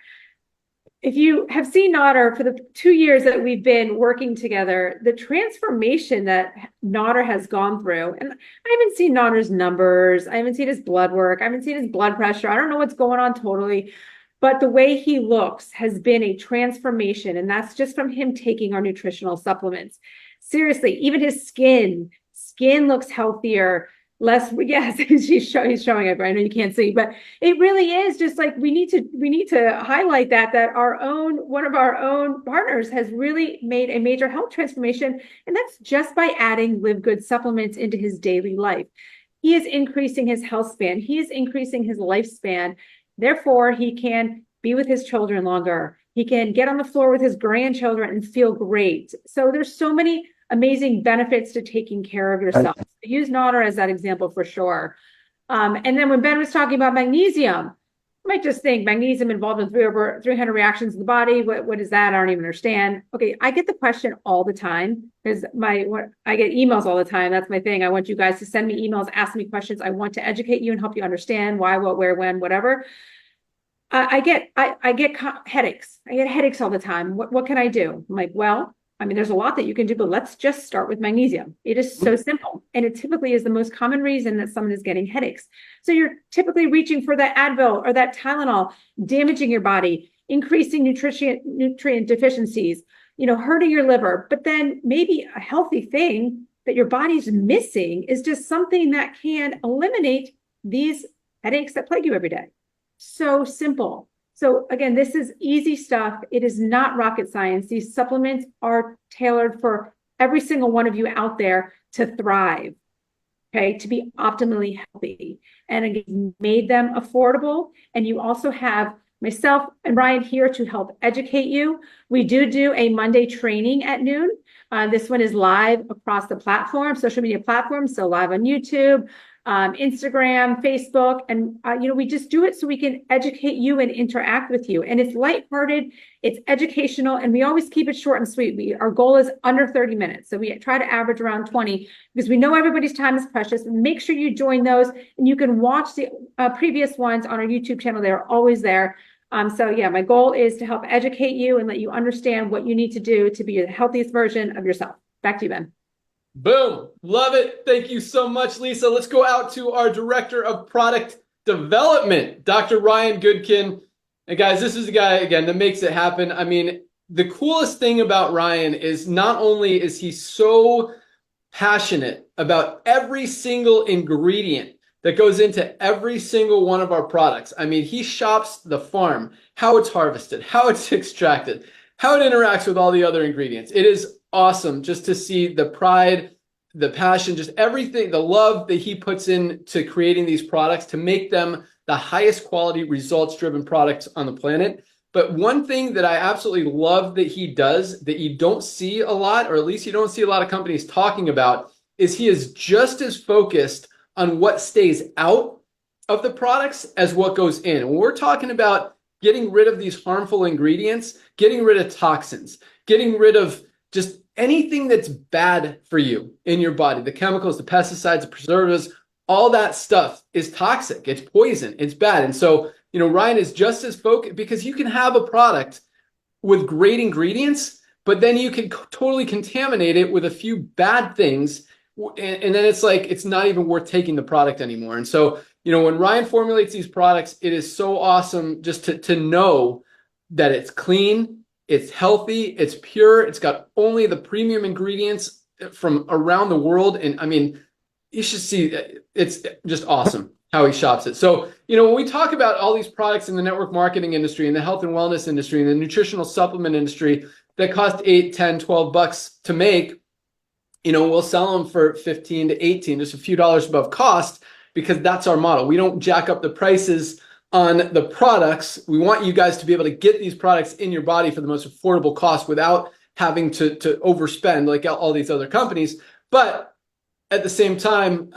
If you have seen Nodder for the 2 years that we've been working together, the transformation that Nodder has gone through, and I haven't seen Nodder's numbers, I haven't seen his blood work, I haven't seen his blood pressure, I don't know what's going on totally, but the way he looks has been a transformation, and that's just from him taking our nutritional supplements. Seriously, even his skin looks healthier, less, yes, he's showing it, I know you can't see, but it really is just like we need to highlight that one of our own partners has really made a major health transformation, and that's just by adding LiveGood supplements into his daily life. He is increasing his health span, he is increasing his lifespan, therefore he can be with his children longer, he can get on the floor with his grandchildren and feel great. So there's so many amazing benefits to taking care of yourself. Use Nodder as that example for sure. And then when Ben was talking about magnesium, you might just think magnesium involved in over 300 reactions in the body. What is that? I don't even understand. Okay, I get the question all the time because I get emails all the time. That's my thing. I want you guys to send me emails, ask me questions. I want to educate you and help you understand why, what, where, when, whatever. I get headaches. I get headaches all the time. What can I do? I'm like, well, there's a lot that you can do, but let's just start with magnesium. It is so simple. And it typically is the most common reason that someone is getting headaches. So you're typically reaching for that Advil or that Tylenol, damaging your body, increasing nutrient deficiencies, hurting your liver. But then maybe a healthy thing that your body's missing is just something that can eliminate these headaches that plague you every day. So simple. So again, this is easy stuff. It is not rocket science. These supplements are tailored for every single one of you out there to thrive, okay, to be optimally healthy. And again, made them affordable. And you also have myself and Ryan here to help educate you. We do a Monday training at noon. This one is live across the platform, social media platforms. So live on YouTube, Instagram, Facebook, and we just do it so we can educate you and interact with you. And it's lighthearted, it's educational, and we always keep it short and sweet. Our goal is under 30 minutes. So we try to average around 20 because we know everybody's time is precious. Make sure you join those, and you can watch the previous ones on our YouTube channel. They're always there. So yeah, my goal is to help educate you and let you understand what you need to do to be the healthiest version of yourself. Back to you, Ben. Boom. Love it. Thank you so much, Lisa. Let's go out to our Director of Product Development, Dr. Ryan Goodkin. And guys, this is the guy, again, that makes it happen. I mean, the coolest thing about Ryan is not only is he so passionate about every single ingredient that goes into every single one of our products. I mean, he shops the farm, how it's harvested, how it's extracted, how it interacts with all the other ingredients. It is awesome just to see the pride, the passion, just everything, the love that he puts into creating these products to make them the highest quality, results-driven products on the planet. But one thing that I absolutely love that he does that you don't see a lot, or at least you don't see a lot of companies talking about, is he is just as focused on what stays out of the products as what goes in. When we're talking about getting rid of these harmful ingredients, getting rid of toxins, getting rid of just anything that's bad for you in your body, the chemicals, the pesticides, the preservatives, all that stuff is toxic. It's poison. It's bad. And so, Ryan is just as focused, because you can have a product with great ingredients, but then you can totally contaminate it with a few bad things. And then it's like, it's not even worth taking the product anymore. And so, when Ryan formulates these products, it is so awesome just to know that it's clean, it's healthy, it's pure, it's got only the premium ingredients from around the world. And I mean, you should see, it's just awesome how he shops it. So, when we talk about all these products in the network marketing industry, in the health and wellness industry, in the nutritional supplement industry that cost $8, $10, $12 to make, we'll sell them for 15 to 18, just a few dollars above cost, because that's our model. We don't jack up the prices on the products. We want you guys to be able to get these products in your body for the most affordable cost without having to overspend like all these other companies. But at the same time,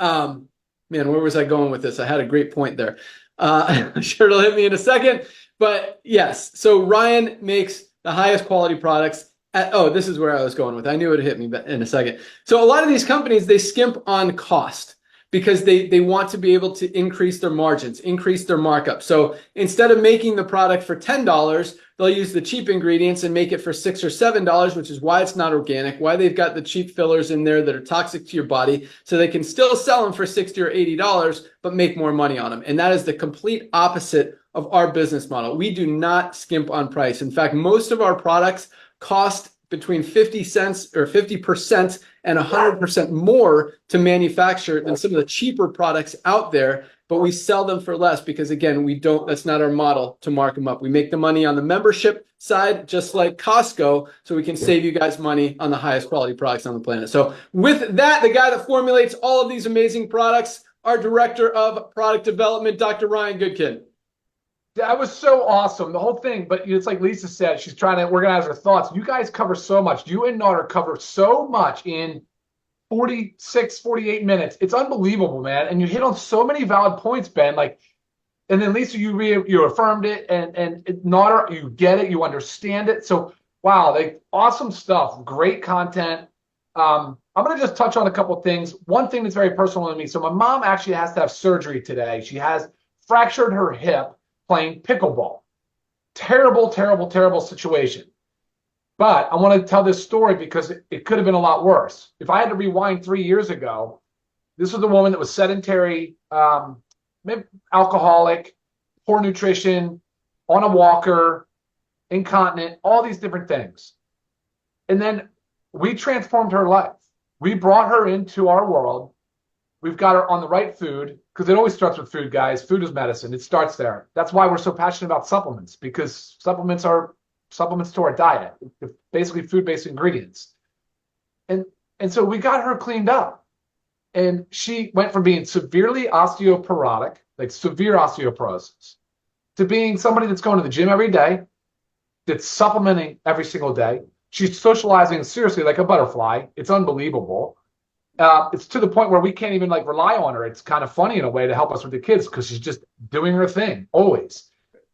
man, where was I going with this? I had a great point there. I'm sure it'll hit me in a second. But yes, so Ryan makes the highest quality products. This is where I was going with. I knew it would hit me in a second. So a lot of these companies, they skimp on cost because they want to be able to increase their margins, increase their markup. So instead of making the product for $10, they'll use the cheap ingredients and make it for $6 or $7, which is why it's not organic, why they've got the cheap fillers in there that are toxic to your body, so they can still sell them for $60 or $80, but make more money on them. And that is the complete opposite of our business model. We do not skimp on price. In fact, most of our products cost between 50 cents or 50% and 100% more to manufacture than some of the cheaper products out there, but we sell them for less because, again, that's not our model to mark them up. We make the money on the membership side, just like Costco, so we can save you guys money on the highest quality products on the planet. So with that, the guy that formulates all of these amazing products, our Director of Product Development, Dr. Ryan Goodkin. That was so awesome, the whole thing. But it's like Lisa said, she's trying to organize her thoughts. You guys cover so much. You and Nader cover so much in 46, 48 minutes. It's unbelievable, man. And you hit on so many valid points, Ben. And then Lisa, you affirmed it, and Nader, you get it, you understand it. So wow, awesome stuff, great content. I'm going to just touch on a couple things. One thing that's very personal to me. So my mom actually has to have surgery today. She has fractured her hip playing pickleball. Terrible, terrible, terrible situation. But I want to tell this story because it could have been a lot worse. If I had to rewind 3 years ago, this was a woman that was sedentary, alcoholic, poor nutrition, on a walker, incontinent, all these different things. And then we transformed her life. We brought her into our world. We've got her on the right food, because it always starts with food, guys. Food is medicine. It starts there. That's why we're so passionate about supplements, because supplements are supplements to our diet. They're basically food-based ingredients. And so we got her cleaned up. And she went from being severely osteoporotic, like severe osteoporosis, to being somebody that's going to the gym every day, that's supplementing every single day. She's socializing seriously like a butterfly. It's unbelievable. It's to the point where we can't even like rely on her. It's kind of funny in a way to help us with the kids, because she's just doing her thing always.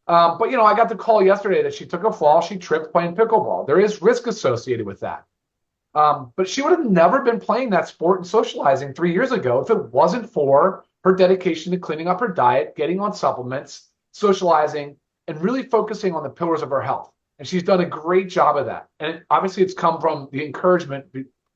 But I got the call yesterday that she took a fall. She tripped playing pickleball. There is risk associated with that. But she would have never been playing that sport and socializing 3 years ago if it wasn't for her dedication to cleaning up her diet, getting on supplements, socializing, and really focusing on the pillars of her health. And she's done a great job of that. And obviously it's come from the encouragement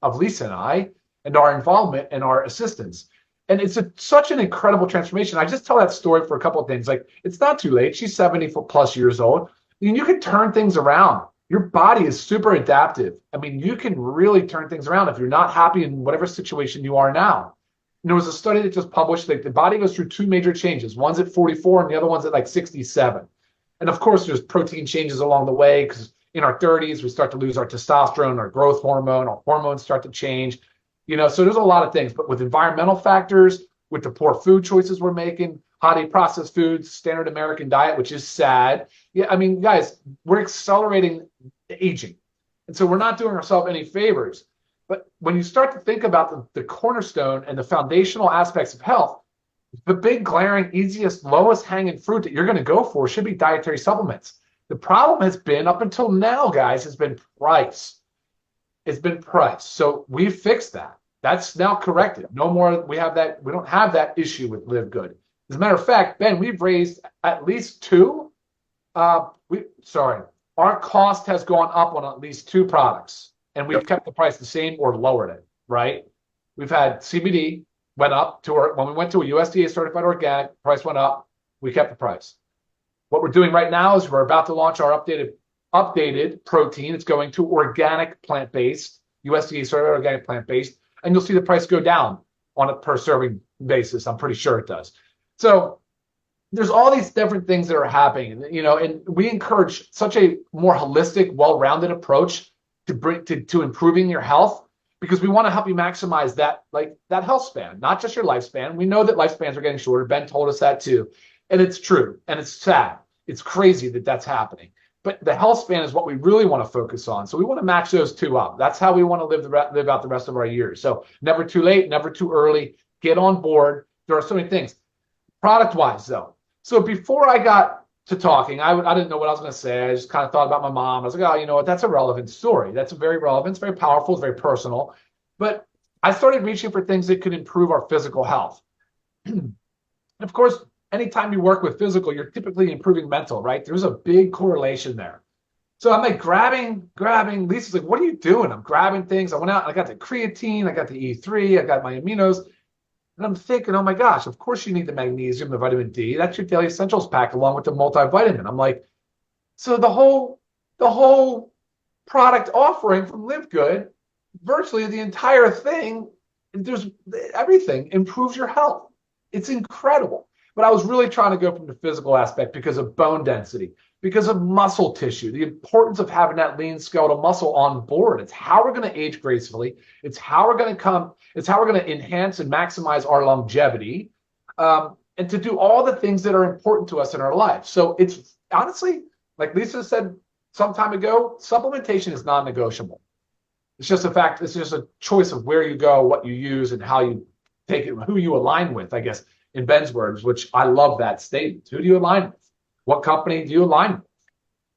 of Lisa and I, and our involvement and our assistance. And it's such an incredible transformation. I just tell that story for a couple of things. Like, it's not too late. She's 70 plus years old. You can turn things around. Your body is super adaptive. I mean, you can really turn things around if you're not happy in whatever situation you are now. And there was a study that just published that the body goes through two major changes. One's at 44 and the other one's at like 67. And of course, there's protein changes along the way, because in our 30s, we start to lose our testosterone, our growth hormone, our hormones start to change. So there's a lot of things, but with environmental factors, with the poor food choices we're making, highly processed foods, standard American diet, which is sad. Yeah, I mean, guys, we're accelerating aging. And so we're not doing ourselves any favors. But when you start to think about the cornerstone and the foundational aspects of health, the big, glaring, easiest, lowest hanging fruit that you're going to go for should be dietary supplements. The problem has been, up until now, guys, has been price. It's been price. So we've fixed that. That's now corrected. No more. We don't have that issue with LiveGood. As a matter of fact, Ben, we've raised at least two. Our cost has gone up on at least two products, and we've kept the price the same or lowered it. Right? We've had CBD went up when we went to a USDA certified organic, price went up. We kept the price. What we're doing right now is we're about to launch our updated protein. It's going to organic plant-based, USDA certified organic plant-based, and you'll see the price go down on a per serving basis. I'm pretty sure it does. So there's all these different things that are happening, and we encourage such a more holistic, well-rounded approach to improving your health, because we want to help you maximize that health span, not just your lifespan. We know that lifespans are getting shorter. Ben told us that too, and it's true, and it's sad. It's crazy that that's happening. But the health span is what we really want to focus on. So we want to match those two up. That's how we want to live out the rest of our years. So never too late, never too early. Get on board. There are so many things. Product-wise, though. So before I got to talking, I didn't know what I was going to say. I just kind of thought about my mom. I was like, oh, you know what? That's a relevant story. That's very relevant. It's very powerful. It's very personal. But I started reaching for things that could improve our physical health. Of course, anytime you work with physical, you're typically improving mental, right? There's a big correlation there. So I'm like grabbing. Lisa's like, what are you doing? I'm grabbing things. I went out, I got the creatine, I got the E3, I got my aminos. And I'm thinking, oh my gosh, of course you need the magnesium, the vitamin D. That's your daily essentials pack along with the multivitamin. I'm like, so the whole product offering from LiveGood, virtually the entire thing, there's everything improves your health. It's incredible. But I was really trying to go from the physical aspect because of bone density, because of muscle tissue, the importance of having that lean skeletal muscle on board. It's how we're going to age gracefully. It's how we're going to enhance and maximize our longevity, and to do all the things that are important to us in our life. So it's honestly, like Lisa said some time ago, supplementation is non-negotiable. It's just a fact. It's just a choice of where you go, what you use, and how you take it, who you align with, I guess, in Ben's words, which I love that statement. Who do you align with? What company do you align with?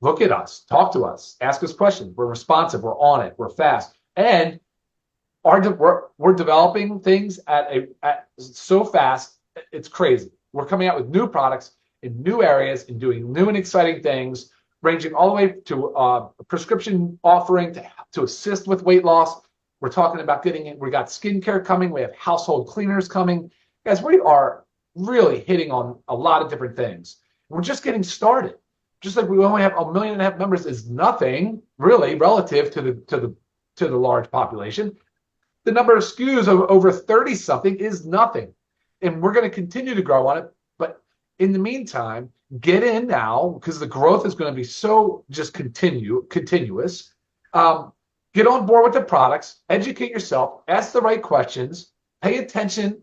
Look at us, talk to us, ask us questions. We're responsive, we're on it, we're fast. And we're developing things at so fast, it's crazy. We're coming out with new products in new areas and doing new and exciting things, ranging all the way to a prescription offering to assist with weight loss. We're talking about we got skincare coming. We have household cleaners coming. Guys, we are really hitting on a lot of different things. We're just getting started. Just like we only have 1.5 million members is nothing really relative to the large population. the number of SKUs of over 30 something is nothing. And we're going to continue to grow on it. But in the meantime, get in now because the growth is going to be so just continuous. Get on board with the products, educate yourself, ask the right questions, pay attention,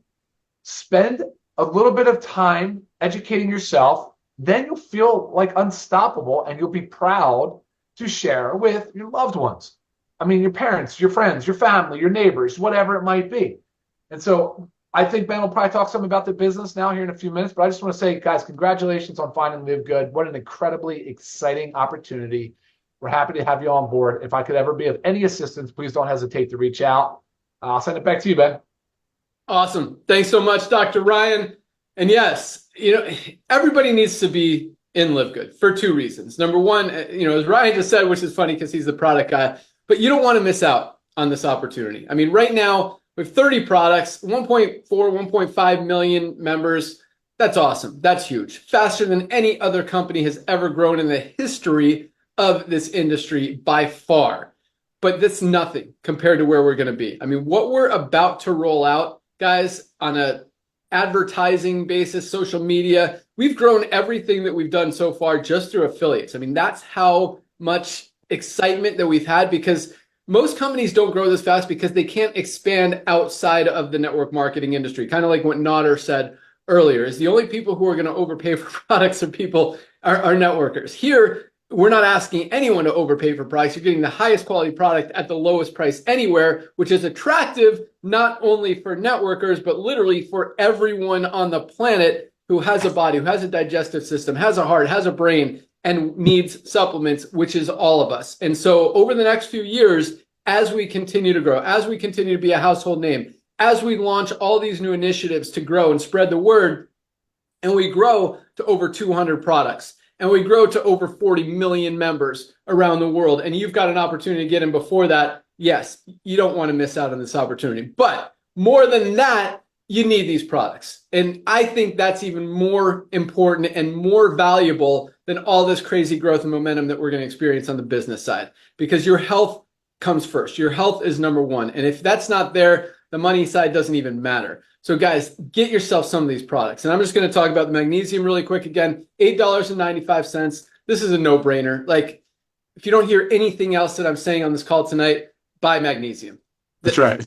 spend a little bit of time educating yourself. Then you'll feel like unstoppable and you'll be proud to share with your loved ones. I mean, your parents, your friends, your family, your neighbors, whatever it might be. And so I think Ben will probably talk some about the business now here in a few minutes, but I just want to say, guys, congratulations on finding Live Good. What an incredibly exciting opportunity. We're happy to have you on board. If I could ever be of any assistance, please don't hesitate to reach out. I'll send it back to you, Ben. Awesome. Thanks so much, Dr. Ryan. And yes, everybody needs to be in Live Good for two reasons. Number one, as Ryan just said, which is funny because he's the product guy, but you don't want to miss out on this opportunity. I mean, right now we have 30 products, 1.4, 1.5 million members. That's awesome. That's huge. Faster than any other company has ever grown in the history of this industry by far. But that's nothing compared to where we're going to be. I mean, what we're about to roll out, guys, on a advertising basis, social media, we've grown everything that we've done so far just through affiliates. I mean, that's how much excitement that we've had, because most companies don't grow this fast because they can't expand outside of the network marketing industry. Kind of like what Nader said earlier, is the only people who are going to overpay for products are networkers. Here, we're not asking anyone to overpay for price. You're getting the highest quality product at the lowest price anywhere, which is attractive not only for networkers, but literally for everyone on the planet who has a body, who has a digestive system, has a heart, has a brain, and needs supplements, which is all of us. And so over the next few years, as we continue to grow, as we continue to be a household name, as we launch all these new initiatives to grow and spread the word, and we grow to over 200 products, and we grow to over 40 million members around the world, and you've got an opportunity to get in before that, yes, you don't want to miss out on this opportunity. But more than that, you need these products. And I think that's even more important and more valuable than all this crazy growth and momentum that we're going to experience on the business side, because your health comes first. Your health is number one. And if that's not there, the money side doesn't even matter. So guys, get yourself some of these products. And I'm just going to talk about the magnesium really quick again, $8.95. This is a no-brainer. Like, if you don't hear anything else that I'm saying on this call tonight, buy magnesium. That's right.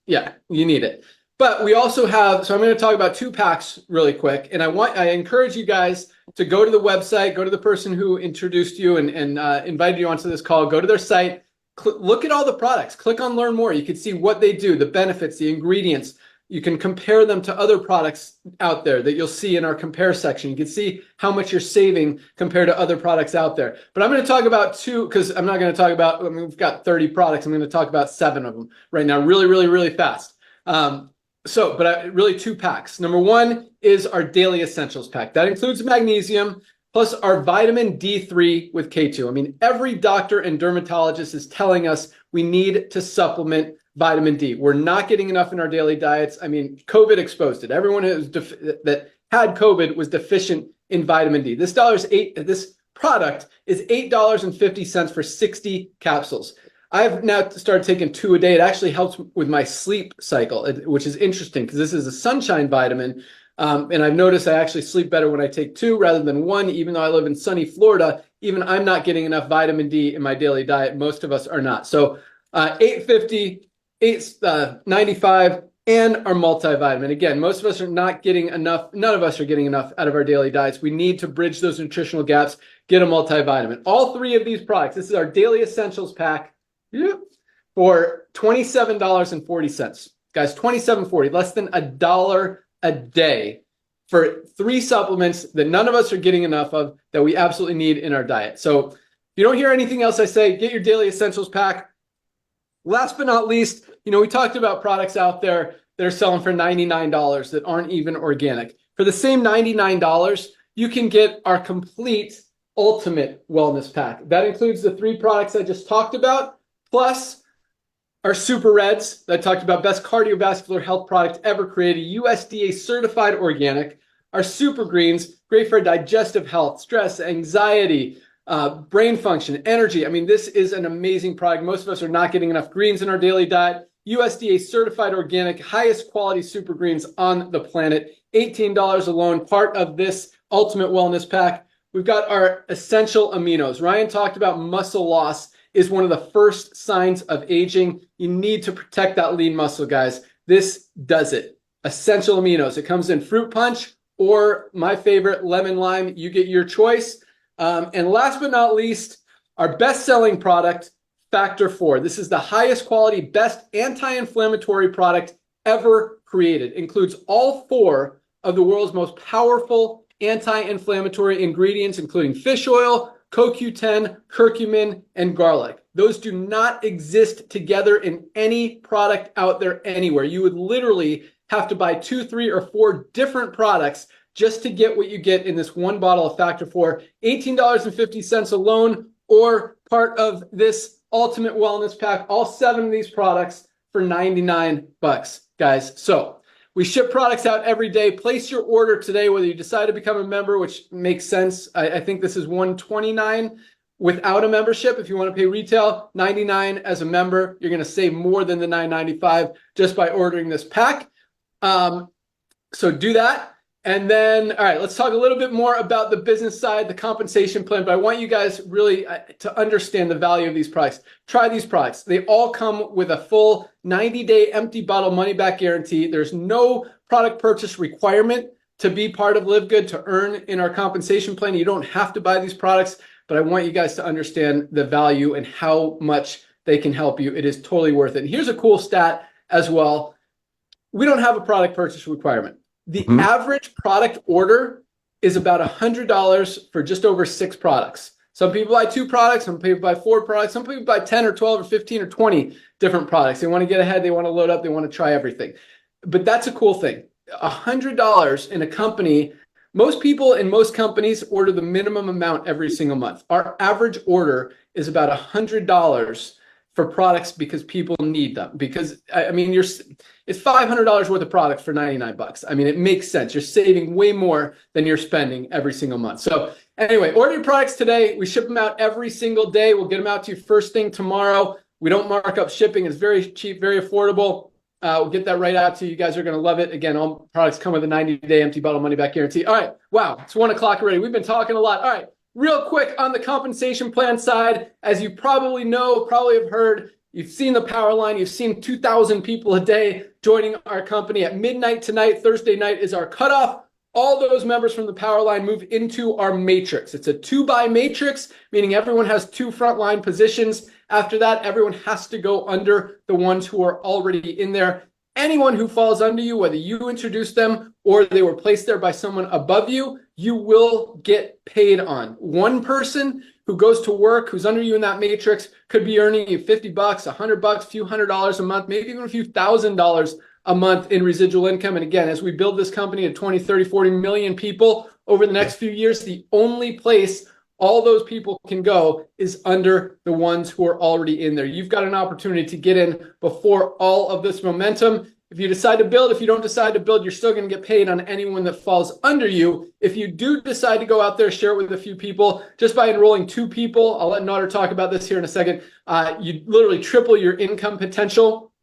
Yeah, you need it. But we also have, so I'm going to talk about 2 packs really quick. And I encourage you guys to go to the website, go to the person who introduced you and invited you onto this call, go to their site, look at all the products, click on learn more. You can see what they do, the benefits, the ingredients. You can compare them to other products out there that you'll see in our compare section. You can see how much you're saving compared to other products out there. But I'm going to talk about 2, because I'm not going to talk about, I mean, we've got 30 products. I'm going to talk about 7 of them right now, really, really, really fast. Really 2 packs. Number 1 is our Daily Essentials pack. That includes magnesium plus our vitamin D3 with K2. I mean, every doctor and dermatologist is telling us we need to supplement vitamin D. We're not getting enough in our daily diets. I mean, COVID exposed it. Everyone that had COVID was deficient in vitamin D. This product is $8.50 for 60 capsules. I've now started taking 2 a day. It actually helps with my sleep cycle, which is interesting because this is a sunshine vitamin. And I've noticed I actually sleep better when I take 2 rather than 1, even though I live in sunny Florida. Even I'm not getting enough vitamin D in my daily diet. Most of us are not. So $8.50, $8.95, and our multivitamin. Again, most of us are not getting enough. None of us are getting enough out of our daily diets. We need to bridge those nutritional gaps, get a multivitamin. All 3 of these products, this is our Daily Essentials pack. Yep. For $27.40. Guys, $27.40, less than $1 a day for 3 supplements that none of us are getting enough of that we absolutely need in our diet. So if you don't hear anything else I say, get your Daily Essentials pack. Last but not least, we talked about products out there that are selling for $99 that aren't even organic. For the same $99, you can get our complete ultimate wellness pack. That includes the 3 products I just talked about, plus our Super Reds that I talked about, best cardiovascular health product ever created, USDA certified organic. Our Super Greens, great for digestive health, stress, anxiety, brain function, energy. I mean, this is an amazing product. Most of us are not getting enough greens in our daily diet. USDA certified organic, highest quality super greens on the planet. $18 alone, part of this Ultimate Wellness Pack. We've got our essential aminos. Ryan talked about muscle loss is one of the first signs of aging. You need to protect that lean muscle, guys. This does it. Essential aminos. It comes in fruit punch or my favorite, lemon lime. You get your choice. And last but not least, our best-selling product, Factor 4. This is the highest quality, best anti-inflammatory product ever created. Includes all 4 of the world's most powerful anti-inflammatory ingredients, including fish oil, CoQ10, curcumin, and garlic. Those do not exist together in any product out there anywhere. You would literally have to buy 2, 3, or 4 different products just to get what you get in this one bottle of Factor 4. $18.50 alone, or part of this Ultimate Wellness Pack, all 7 of these products for $99, guys. So we ship products out every day. Place your order today, whether you decide to become a member, which makes sense. I think this is $129 without a membership. If you want to pay retail, $99 as a member. You're going to save more than the $9.95 just by ordering this pack. So do that. And then, all right, let's talk a little bit more about the business side, the compensation plan. But I want you guys really to understand the value of these products. Try these products. They all come with a full 90-day empty bottle money-back guarantee. There's no product purchase requirement to be part of LiveGood to earn in our compensation plan. You don't have to buy these products, but I want you guys to understand the value and how much they can help you. It is totally worth it. And here's a cool stat as well. We don't have a product purchase requirement. The average product order is about $100 for just over 6 products. Some people buy 2 products, some people buy 4 products, some people buy 10 or 12 or 15 or 20 different products. They want to get ahead, they want to load up, they want to try everything. But that's a cool thing. $100 in a company, most people in most companies order the minimum amount every single month. Our average order is about $100 for products because people need them. Because I mean, it's $500 worth of product for $99. I mean, it makes sense. You're saving way more than you're spending every single month. So anyway, order your products today. We ship them out every single day. We'll get them out to you first thing tomorrow. We don't mark up shipping. It's very cheap, very affordable. We'll get that right out to you. You guys are going to love it. Again, all products come with a 90-day empty bottle money back guarantee. All right. Wow. It's 1 o'clock already. We've been talking a lot. All right. Real quick on the compensation plan side, as you probably know, probably have heard, you've seen the power line, you've seen 2,000 people a day joining our company at midnight tonight. Thursday night is our cutoff. All those members from the power line move into our matrix. It's a 2-by matrix, meaning everyone has 2 frontline positions. After that, everyone has to go under the ones who are already in there. Anyone who falls under you, whether you introduced them or they were placed there by someone above you, you will get paid on. One person who goes to work, who's under you in that matrix, could be earning you $50, $100, a few $100 a month, maybe even a few $1,000s a month in residual income. And again, as we build this company to 20, 30, 40 million people over the next few years, the only place all those people can go is under the ones who are already in there. You've got an opportunity to get in before all of this momentum. If you decide to build, if you don't decide to build, you're still going to get paid on anyone that falls under you. If you do decide to go out there, share it with a few people, just by enrolling 2 people, I'll let Nader talk about this here in a second, you literally triple your income potential.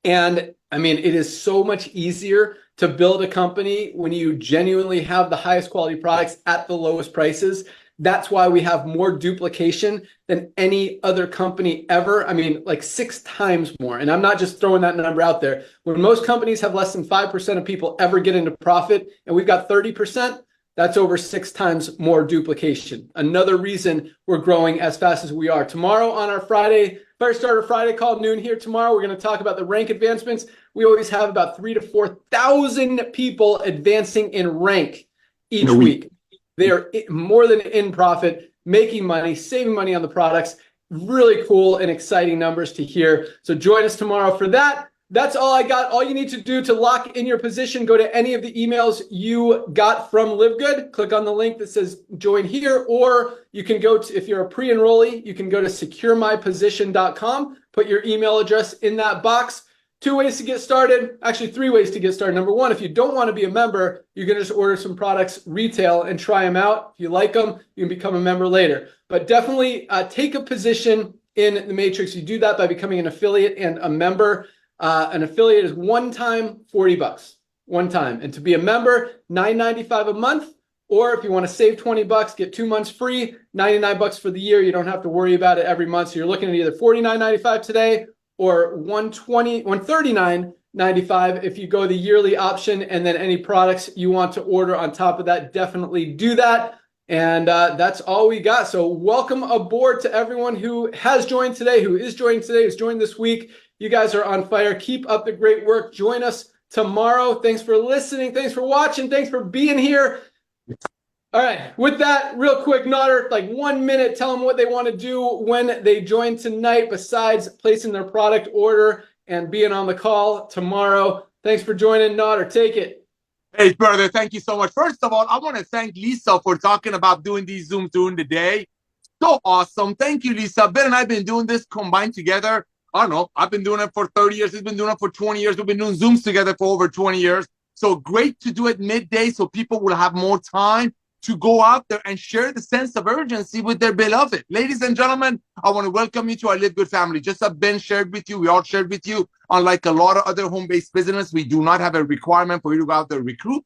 And I mean, it is so much easier to build a company when you genuinely have the highest quality products at the lowest prices. That's why we have more duplication than any other company ever. I mean, like 6 times more. And I'm not just throwing that number out there. When most companies have less than 5% of people ever get into profit, and we've got 30%, that's over 6 times more duplication. Another reason we're growing as fast as we are. Tomorrow on our Friday, Fire Starter Friday call, noon here tomorrow, we're going to talk about the rank advancements. We always have about 3,000 to 4,000 people advancing in rank each week. They are more than in profit, making money, saving money on the products. Really cool and exciting numbers to hear. So join us tomorrow for that. That's all I got. All you need to do to lock in your position, go to any of the emails you got from LiveGood. Click on the link that says join here, or you can go to, if you're a pre-enrollee, you can go to securemyposition.com, put your email address in that box. 2 ways to get started, actually 3 ways to get started. Number 1, if you don't want to be a member, you can just order some products retail and try them out. If you like them, you can become a member later. But definitely take a position in the matrix. You do that by becoming an affiliate and a member. An affiliate is one time $40, one time. And to be a member, $9.95 a month. Or if you want to save $20, get 2 months free, $99 for the year. You don't have to worry about it every month. So you're looking at either $49.95 today or $139.95 if you go the yearly option. And then any products you want to order on top of that, definitely do that. And that's all we got. So welcome aboard to everyone who has joined today, who is joining today, who's joined this week. You guys are on fire. Keep up the great work. Join us tomorrow. Thanks for listening. Thanks for watching. Thanks for being here. All right. With that, real quick, Nader, like 1 minute, tell them what they want to do when they join tonight, besides placing their product order and being on the call tomorrow. Thanks for joining, Nader. Take it. Hey, brother, thank you so much. First of all, I want to thank Lisa for talking about doing these Zooms during the day. So awesome. Thank you, Lisa. Ben and I have been doing this combined together. I don't know. I've been doing it for 30 years. He's been doing it for 20 years. We've been doing Zooms together for over 20 years. So great to do it midday so people will have more time to go out there and share the sense of urgency with their beloved. Ladies and gentlemen, I want to welcome you to our Live Good family. Just as Ben shared with you, we all shared with you, unlike a lot of other home-based business, we do not have a requirement for you to go out there and recruit.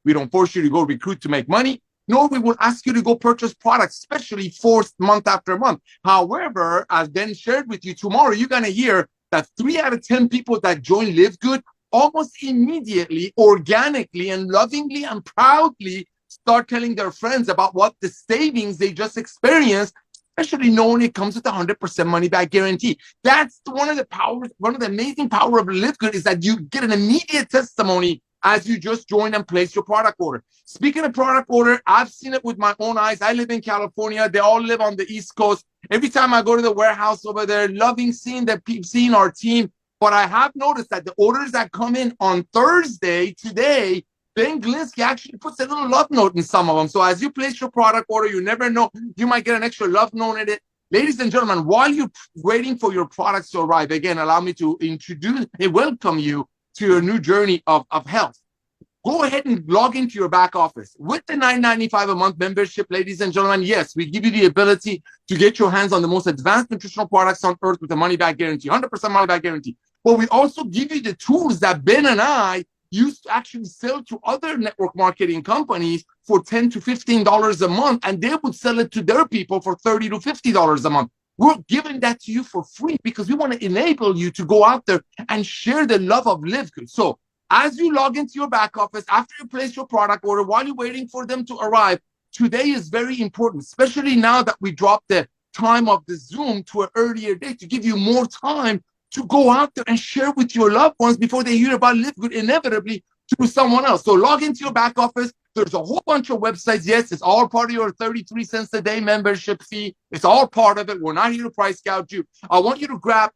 We don't force you to go recruit to make money, nor we will ask you to go purchase products, especially forced month after month. However, as Ben shared with you, tomorrow you're going to hear that 3 out of 10 people that join Live Good almost immediately, organically, and lovingly and proudly start telling their friends about what the savings they just experienced, especially knowing it comes with a 100% money back guarantee. That's one of the powers, one of the amazing power of Live Good is that you get an immediate testimony as you just join and place your product order. Speaking of product order, I've seen it with my own eyes. I live in California. They all live on the East Coast. Every time I go to the warehouse over there, loving seeing our team. But I have noticed that the orders that come in on Thursday, today, Ben Glinsky actually puts a little love note in some of them. So as you place your product order, you never know, you might get an extra love note in it. Ladies and gentlemen, while you're waiting for your products to arrive, again, allow me to introduce and welcome you to your new journey of health. Go ahead and log into your back office. With the $9.95 a month membership, ladies and gentlemen, yes, we give you the ability to get your hands on the most advanced nutritional products on earth with a money-back guarantee, 100% money-back guarantee. But we also give you the tools that Ben and I used to actually sell to other network marketing companies for $10 to $15 a month, and they would sell it to their people for $30 to $50 a month. We're giving that to you for free because we want to enable you to go out there and share the love of Live Good. So as you log into your back office, after you place your product order, while you're waiting for them to arrive, today is very important, especially now that we dropped the time of the Zoom to an earlier date to give you more time to go out there and share with your loved ones before they hear about Live Good inevitably through someone else. So log into your back office. There's a whole bunch of websites. Yes, it's all part of your 33 cents a day membership fee. It's all part of it. We're not here to price gouge you. I want you to grab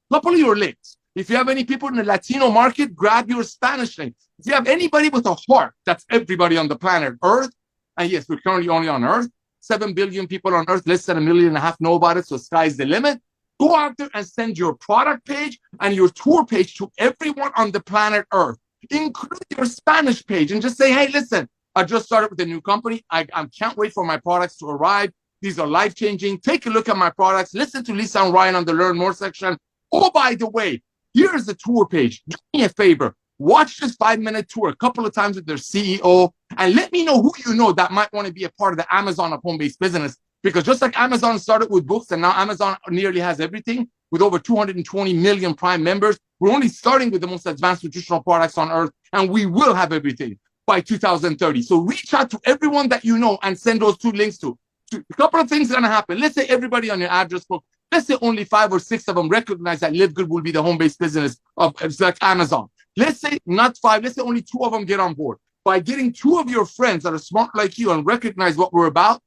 a couple of your links. If you have any people in the Latino market, grab your Spanish link. If you have anybody with a heart, that's everybody on the planet Earth. And yes, we're currently only on Earth. 7 billion people on Earth, less than 1.5 million know about it. So sky's the limit. Go out there and send your product page and your tour page to everyone on the planet Earth. Include your Spanish page and just say, hey, listen, I just started with a new company. I can't wait for my products to arrive. These are life-changing. Take a look at my products. Listen to Lisa and Ryan on the Learn More section. Oh, by the way, here's the tour page. Do me a favor. Watch this 5-minute tour a couple of times with their CEO and let me know who you know that might want to be a part of the Amazon of home-based business. Because just like Amazon started with books and now Amazon nearly has everything with over 220 million Prime members, we're only starting with the most advanced nutritional products on earth, and we will have everything by 2030. So reach out to everyone that you know and send those 2 links to. A couple of things are going to happen. Let's say everybody on your address book, let's say only 5 or 6 of them recognize that Live Good will be the home-based business of like Amazon. Let's say not 5, let's say only 2 of them get on board. By getting 2 of your friends that are smart like you and recognize what we're about,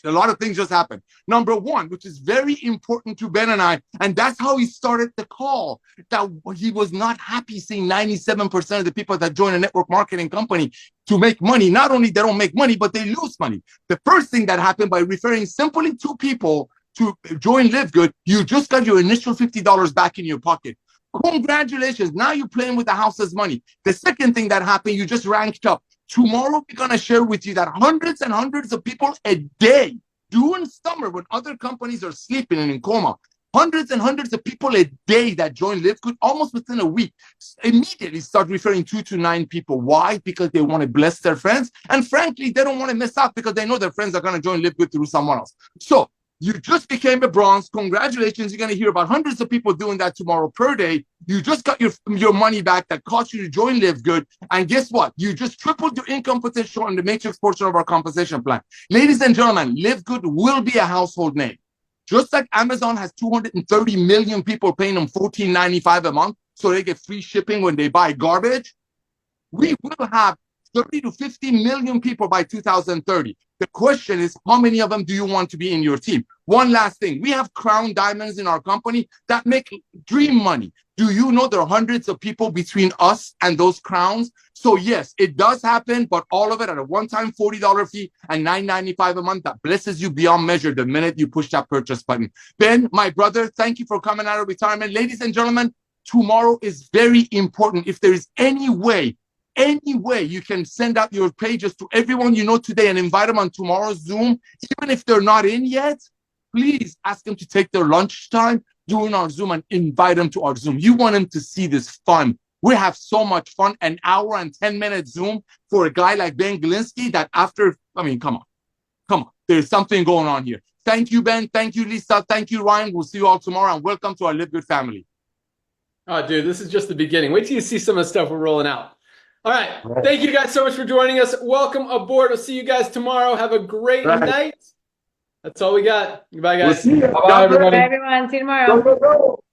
a lot of things just happen. Number 1, which is very important to Ben and I, and that's how he started the call, that he was not happy seeing 97% of the people that join a network marketing company to make money. Not only they don't make money, but they lose money. The first thing that happened by referring simply 2 people to join Live Good, you just got your initial $50 back in your pocket. Congratulations. Now you're playing with the house's money. The second thing that happened, you just ranked up. Tomorrow, we're going to share with you that hundreds and hundreds of people a day during summer when other companies are sleeping and in coma, Hundreds and hundreds of people a day that join LiveGood almost within a week immediately start referring 2 to 9 people. Why? Because they want to bless their friends. And frankly, they don't want to miss out because they know their friends are going to join LiveGood through someone else. So you just became a bronze. Congratulations. You're going to hear about hundreds of people doing that tomorrow per day. You just got your money back that cost you to join LiveGood. And guess what? You just tripled your income potential on the matrix portion of our compensation plan. Ladies and gentlemen, LiveGood will be a household name. Just like Amazon has 230 million people paying them $14.95 a month so they get free shipping when they buy garbage, we will have 30 to 50 million people by 2030. The question is, how many of them do you want to be in your team? One last thing. We have crown diamonds in our company that make dream money. Do you know there are hundreds of people between us and those crowns? So yes, it does happen, but all of it at a one-time $40 fee and $9.95 a month that blesses you beyond measure the minute you push that purchase button. Ben, my brother, thank you for coming out of retirement. Ladies and gentlemen, tomorrow is very important. If there is any way you can send out your pages to everyone you know today and invite them on tomorrow's Zoom, even if they're not in yet, please ask them to take their lunchtime during our Zoom and invite them to our Zoom. You want them to see this fun. We have so much fun. An hour and 10-minute Zoom for a guy like Ben Glinsky that after, I mean, come on. There's something going on here. Thank you, Ben. Thank you, Lisa. Thank you, Ryan. We'll see you all tomorrow, and welcome to our LiveGood family. Oh, dude, this is just the beginning. Wait till you see some of the stuff we're rolling out. All right. Thank you guys so much for joining us. Welcome aboard. We'll see you guys tomorrow. Have a great night. That's all we got. Goodbye, guys. Bye, everybody. Bye, everyone. See you tomorrow. Go.